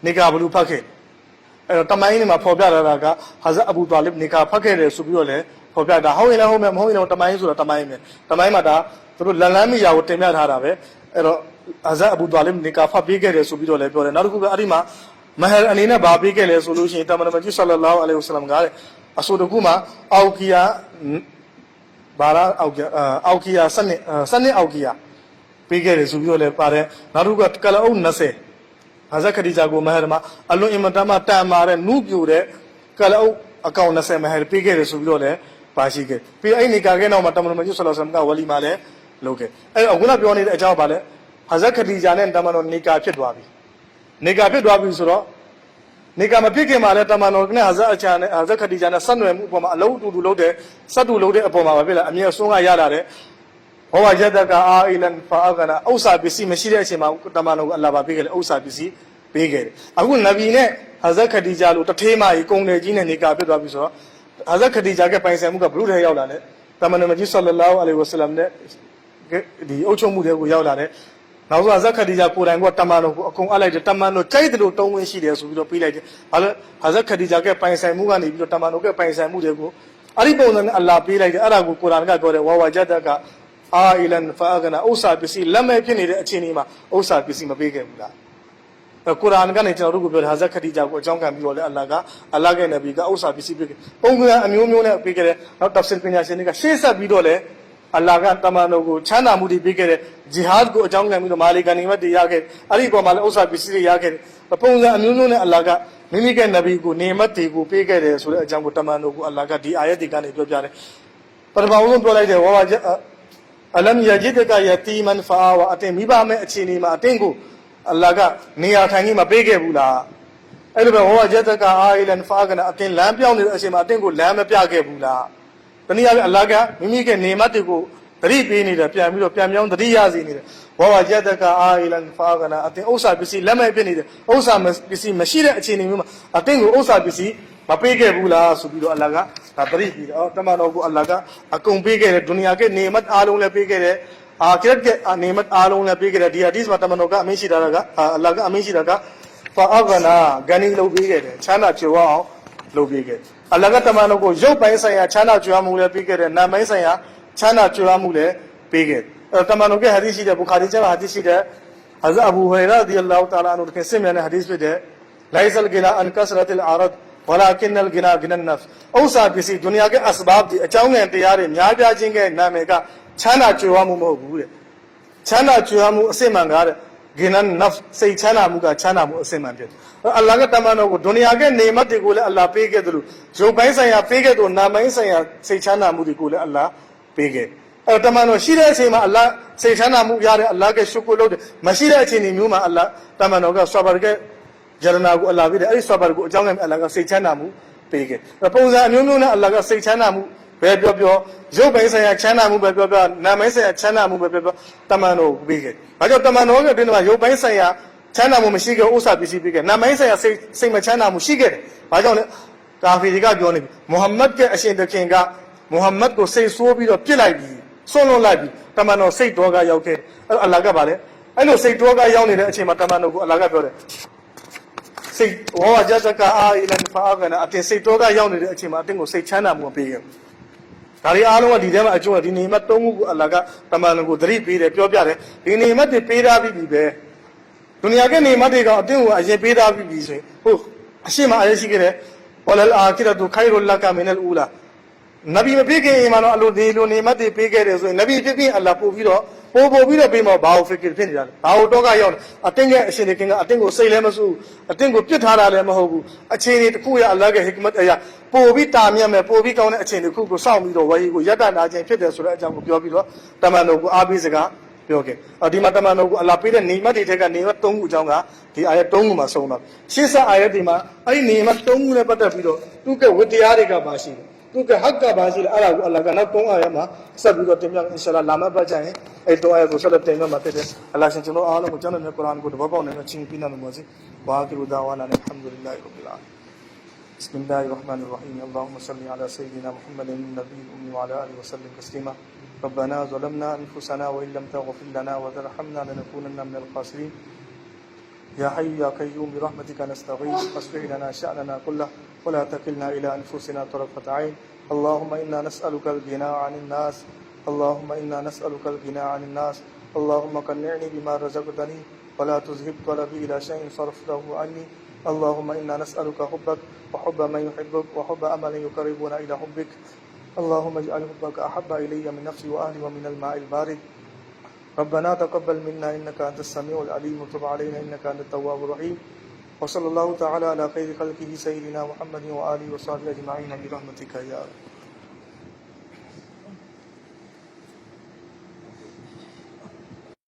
နေကာဘလူဖတ်ခဲ့အဲ့တော့တမိုင်းနေမှာဖော်ပြလာတာကဟာဇက်အဘူတာလစ်နေကာဖတ်ခဲ့တယ်ဆိုပြီးတော့လည်းဖော်ပြတာဟုတ်ရင်လည်းဟုတ်မယ်မဟုတ်ရင်လည်းတမိုင်းဆိုတာတမိုင်းပဲတမိုင်းမှာဒါသူတို့လန်လန်းမီယာကိုတင်ပြထားတာပဲအဲ့တော့ဟာဇက်အဘူတာလစ်နေကာဖတ်ပေးခဲ့တယ်ဆိုပြီးတော့လည်းပြောတယ်နောက်တစ်ခုကအဲ့ဒီမှာမဟ်အနေနဲ့ဗာပေးခဲ့လဲဆိုလို့ရှိရင်တမန်တော်ကြီးဆလ္လာလာဟူအလိုင်ဝါဆလမ်ကအဆိုတကူမှာအောက်ကီယာဘာလာအောက်ကီယာစနစ်အောက်ကီယာပေးခဲ့တယ်ဆိုပြီးတော့လည်းပါတယ်နောက်တစ်ခုကကလအုပ်20ဟာဇက်ခဒီဂျာကိုမဟ်မှာအလွန်အင်မတန်မှတန်မာတဲ့နုပြိုတဲ့ကလအုပ်အကောင့်20မဟ်ပေးခဲ့တယ်ဆိုပြီးတော့လည်းပါရှိခဲ့ပြီးအဲ့နေကာခဲ့နောက်မှာတမန်တော်ကြီးဆလ္လာလာဟူကဝလီမာလည်းလုပ်ခဲ့အဲ့အခုနပြောနေတဲ့အကြောင်းပါလဲဟာဇက်ခဒီဂျာနဲ့တမန်တော်နေကာဖြစ်သွားပြီနေကာဖြစ်သွားပြီဆိုတော့နေကာမဖြစ်ခင်မှာလည်းတမန်တော်နဲ့ဟာဇက်အချာနဲ့ဟာဇက်ခဒီဂျာနဲ့ဆက်နွယ်မှုအပေါ်မှာအလုံးအတူလုပ်တဲ့စတူလုပ်တဲ့အပေါ်မှာပဲဖြစ်လာအမြဲဆုံးကရလာတဲ့ဟောဝါယဒကအာအီလန်ဖာအဂနာဥစ္စာပစ္စည်းမရှိတဲ့အချိန်မှာတမန်တော်ကအလ္လာဟ်ပါပေးခဲ့တယ်ဥစ္စာပစ္စည်းပေးခဲ့တယ်အခုနဗီနဲ့ဟာဇက်ခဒီဂျာလိုတထေးမကြီးကုံတယ်ကြီးနဲ့နေကာဖြစ်သွားပြီဆိုတော့ဟာဇက်ခဒီဂျာကပိုင်ဆိုင်မှုကဘုရုထဲရောက်လာတယ်တမန်တော်ကြီးဆလ္လာလာဟူအလိုင်ဝါဆလမ်နဲ့ဒီအုပ်ချုပ်မှုတွေကိုရောက်လာတယ်နောက်ဆုံးဟာဇက်ခဒီဂျာကိုယ်တိုင်ကတမန်တော်ကိုအကုန်အပ်လိုက်တယ်တမန်တော်ကြိုက်တယ်လို့တုံးဝင်ရှိတယ်ဆိုပြီးတော့ပြေးလိုက်တယ်ဘာလို့ဟာဇက်ခဒီဂျာကပိုင်ဆိုင်မှုကနေပြီးတော့တမန်တော်ကပိုင်ဆိုင်မှုတွေကိုအဲ့ဒီပုံစံနဲ့အလ္လာဟ်ပေးလိုက်တယ်အဲ့ဒါကိုကုရ်အာန်ကပြောတယ်ဝါဝါဂျတ်ကအာအီလန်ဖာအဂနာဥစ္စာပစ္စည်းလက်မဲ့ဖြစ်နေတဲ့အချိန်လေးမှာဥစ္စာပစ္စည်းမပေးခဲ့ဘူးလားကုရ်အာန်ကနေကျွန်တော်တို့ကိုပြောတယ်ဟာဇက်ခဒီဂျာကိုအကြောင်းခံပြီးတော့လေအလ္လာဟ်ကနဗီကဥစ္စာပစ္စည်းပေးခဲ့ပုံစံအမျိုးမျိုးနဲ့ပေးခဲ့တယ်နောက်တပ်ဆင်ပညာရှင်တွေကရှေ့ဆက်ပြီးတော့လေအလ္လာဟ်ကတမန်တော်ကိုချမ်းသာမှုတွေပေးခဲ့တဲ့ဂျီဟာဒ်ကိုအကြောင်းခံပြီးတော့မာလီကန်နီမတ်တွေရခဲ့အဲ့ဒီပေါ်မှာလည်းဥစ္စာပစ္စည်းတွေရခဲ့ပုံစံအမျိုးမျိုးနဲ့အလ္လာဟ်ကမိမိကနဗီကိုနေမတ်တွေကိုပေးခဲ့တယ်ဆိုတဲ့အကြောင်းကိုတမန်တော်ကိုအလ္လာဟ်ကဒီအာယတ်တွေကနေပြောပြတယ်ပထမဆုံးပြောလိုက်တယ်ဝါဝါအလမ်ယဂျစ်ကယတီမန်ဖာဝအတင်းမိဘမဲ့အခြေအနေမှာအတင်းကိုအလ္လာဟ်ကနေရာထိုင်ကြီးမပေးခဲ့ဘူးလားအဲ့လိုပဲဝါဝါဂျတ်ကအာအီလန်ဖာကနာအတင်းလမ်းပြောင်းနေတဲ့အချိန်မှာအတင်းကိုလမ်းမပြခဲ့ဘူးလားတနည်းအားဖြင့်အလ္လာဟ်ကမိမိကနေမတ်တွေကိုသတိပေးနေတယ်ပြန်ပြောင်းသတိရစေနေတယ်ဝါဝါဂျတ်ကအာအီလန်ဖာကနာအတင်းဥစ္စာပစ္စည်းလက်မဲ့ဖြစ်နေတယ်ဥစ္စာပစ္စည်းမရှိတဲ့အခြေအနေမျိုးမှာအတင်းကိုဥစ္စာပစ္စည်းမပေးခဲ့ဘူးလားဆိုပြီးတော့အလ္လာဟ်ကဒါသတိပေးတယ်တမန်တော်ကိုအလ္လာဟ်ကအကုန်ပေးခဲ့တယ်ဒုနီယာကနေမတ်အားလုံးလည်းပေးခဲ့တယ်အာခိရတ်ကနေမတ်အားလုံးလည်းပေးခဲ့တယ်ဒီဟာဒီမှာတမန်တော်ကအမင်းရှိတာကအလ္လာဟ်ကအမင်းရှိတာကဖာအဂနာဂန်နီလုပ်ပေးခဲ့တယ်ချမ်းသာကြွယ်ဝအောင်လုပ်ပေးခဲ့အလ္လာဟ်ကတမန်တော်ကိုရုပ်ပိုင်းဆိုင်ရာချမ်းသာကြွယ်ဝမှုလည်းပေးခဲ့တယ်နာမ်ပိုင်းဆိုင်ရာချမ်းသာကြွယ်ဝမှုလည်းပေးခဲ့တမန်တော်ကဟာဒီရှိတဲ့ဘူခါရီကျမ်းဟာဒီရှိတဲ့ဟာဇ်အဘူဟိုင်ရာရဒီအလ္လာဟူတာအာလာအန်ဟူကဆင်မြန်တဲ့ဟာဒီဖြစ်တဲ့လိုင်ဆလ်ဂီလာအန်ကစရတ်အလ်အာရဒ်ဝလာကင်နလ်ဂီနာဂီနန်နဖ်ဥစ္စာပစ္စည်းဒုနီယာကအစဘာဘ်ဒီအကြောင်းငယ်တရားတွေများပြားခြင်းကနာမည်ကချမ်းသာကြွယ်ဝမှုမဟုတ်ဘူးတဲ့ချမ်းသာကြွယ်ဝမှုအစစ်မှန်ကားတဲ့ဂီနန်နဖ်စိတ်ချမ်းသာမှုကချမ်းသာမှုအစစ်မှန်ဖြစ်တယ်အလ္လာဟ်ကတမန်တော်ကိုဒုနီယာကနေမတ်တွေကိုလည်းအလ္လာဟ်ပေးခဲ့တယ်လို့ရုပ်ပိုင်းဆိုင်ရာပေးခဲ့တယ်နာမ်ပိုင်းဆိုင်ရာစိတ်ချမ်းသာမှုတွေကိုလည်းအလ္လာဟ်ပေးခဲ့အဲ့တမန်တော်ရှိတဲ့အချိန်မှာအလ္လာဟ်စိတ်ချမ်းသာမှုရတဲ့အလ္လာဟ်ကရှုကုလုပ်တယ်မရှိတဲ့အချိန်မျိုးမှာအလ္လာဟ်တမန်တော်ကဆွာဘာကဂျရနာကိုအလ္လာဟ်ပေးတယ်အဲ့ဒီဆွာဘာကိုအကြောင်းနဲ့အလ္လာဟ်ကစိတ်ချမ်းသာမှုပေးခဲ့ပုံစံအမျိုးမျိုးနဲ့အလ္လာဟ်ကစိတ်ချမ်းသာမှုပဲပြောရုပ်ပိုင်းဆိုင်ရာချမ်းသာမှုပဲပြောနာမ်ပိုင်းဆိုင်ရာချမ်းသာမှုပဲပြောတမန်တော်ကိုပေးခဲ့။ဘာကြောင့်တမန်တော်ကဒီမှာရုပ်ပိုင်းဆိုင်ရာချမ်းသာမှုမရှိခဲ့ဥစ္စာပစ္စည်းပေးခဲ့နာမ်ပိုင်းဆိုင်ရာစိတ်မချမ်းသာမှုရှိခဲ့တယ်။ဘာကြောင့်လဲကာဖီတွေကပြောနေပြီမုဟမ္မဒ်ရဲ့အရှင်သခင်ကမုဟမ္မဒ်ကိုစိတ်ဆိုးပြီးတော့ပြစ်လိုက်ပြီဆွန့်လွတ်လိုက်ပြီတမန်တော်စိတ်တော်ကရောက်ခဲ့အဲ့အလ္လာဟ်ကပါလေအဲ့လိုစိတ်တော်ကရောက်နေတဲ့အချိန်မှာတမန်တော်ကိုအလ္လာဟ်ကပြောတယ်စိတ်ဝါဂျတ်ကအာအီလန်ဖာအဂနာအတင်းစိတ်တော်ကရောက်နေတဲ့အချိန်မှာအတင်းကိုစိတ်ချမ်းသာမှုပေးခဲ့ ဒါတွေအားလုံးကဒီထဲမှာအကျိုးကဒီနေမတ်၃ခုကိုအလ္လာဟ်ကတမန်တော်ကိုသတိပေးတယ်ပြောပြတယ်ဒီနေမတ်တွေပေးထားပြီးပဲဒုနီယာကနေမတ်တွေကအတင်းကိုအရင်ပေးထားပြီးဆိုရင်ဟုတ်အရှိမအရေးရှိခဲ့တယ်ဝလလ်အာခိရတုခိုင်ရုလကမင်အလ်အူလာနဗီမပေးခင်အိမ်မှာတော့အလိုဒီလိုနေမတ်တွေပေးခဲ့တယ်ဆိုရင်နဗီဖြစ်ပြီးအလ္လာဟ်ပို့ပြီးတော့ပေးမှာဘာလို့ဖစ်ကစ်ဖြစ်နေတာလဲဘာလို့တော့ကရောက်အတင်းကအရှင်တွေကကအတင်းကိုစိတ်လည်းမဆူအတင်းကိုပြစ်ထားတာလည်းမဟုတ်ဘူးအခြေအနေတစ်ခုရအလ္လာဟ်ရဲ့ဟစ်မတ်အရာပို့ပြီးတာမြတ်မယ်ပို့ပြီးကောင်းတဲ့အခြေအနေတစ်ခုကိုစောင့်ပြီးတော့ဝဟီကိုယတနာခြင်းဖြစ်တယ်ဆိုတဲ့အကြောင်းကိုပြောပြီးတော့တမန်တော်ကိုအားပေးစကားပြောခဲ့ဒီမှာတမန်တော်ကိုအလ္လာဟ်ပေးတဲ့နေမတ်တွေထဲကနေမတ်၃ခုအကြောင်းကဒီအာယတ်၃ခုမှာဆုံးတော့ရှေ့ဆက်အာယတ်ဒီမှာအဲ့ဒီနေမတ်၃ခုနဲ့ပတ်သက်ပြီးတော့သူ့ကဝတ္တရားတွေကပါရှိတယ်သူကဟက်ကပါရှိတယ်အဲ့ဒါကိုအလ္လာဟ်ကနောက်၃အာယတ်မှာဆက်ပြီးတော့တင်ပြအင်ရှာလာလာမတ်ပတ်ကြရင်အဲ့၃အာယတ်ကိုဆက်လက်တင်ပြမှာဖြစ်တယ်အလ္လာဟ်ရှင်ကျွန်တော်အားလုံးကိုကျွန်တော်ရဲ့ကုရ်အာန်ကိုတပတ်ပေါက်နဲ့ချင်းပြနေလို့ပါစေဝါကီရူဒါဝါနာအလ်ဟမ်ဒူလ illah ရဘ်ဘီလ်အာလမင်بسم الله الرحمن الرحيم اللهم صل على سيدنا محمد النبي الأمي وعلى آله وسلم تسليما ربنا ظلمنا أنفسنا وإن لم تغفر لنا وترحمنا لنكونن من الخاسرين يا حي يا قيوم برحمتك نستغيث فاصلح لنا شأننا كله ولا تكلنا إلى أنفسنا طرفة عين اللهم إنا نسألك الغنى عن الناس اللهم إنا نسألك الغنى عن الناس اللهم قنعني بما رزقتني ولا تذهب طلبي إلى شيء صرفته عني اللهم إنا نسألك حبك وحب من يحبك وحب أمل يقربنا إلى حبك اللهم اجعل حبك أحب إلي من نفسي وأهلي ومن الماء البارد ربنا تقبل منا إنك أنت السميع العليم وتب علينا إنك أنت التواب الرحيم وصلى الله تعالى على خير خلقه سيدنا محمد وآله وصحبه أجمعين برحمتك يا رب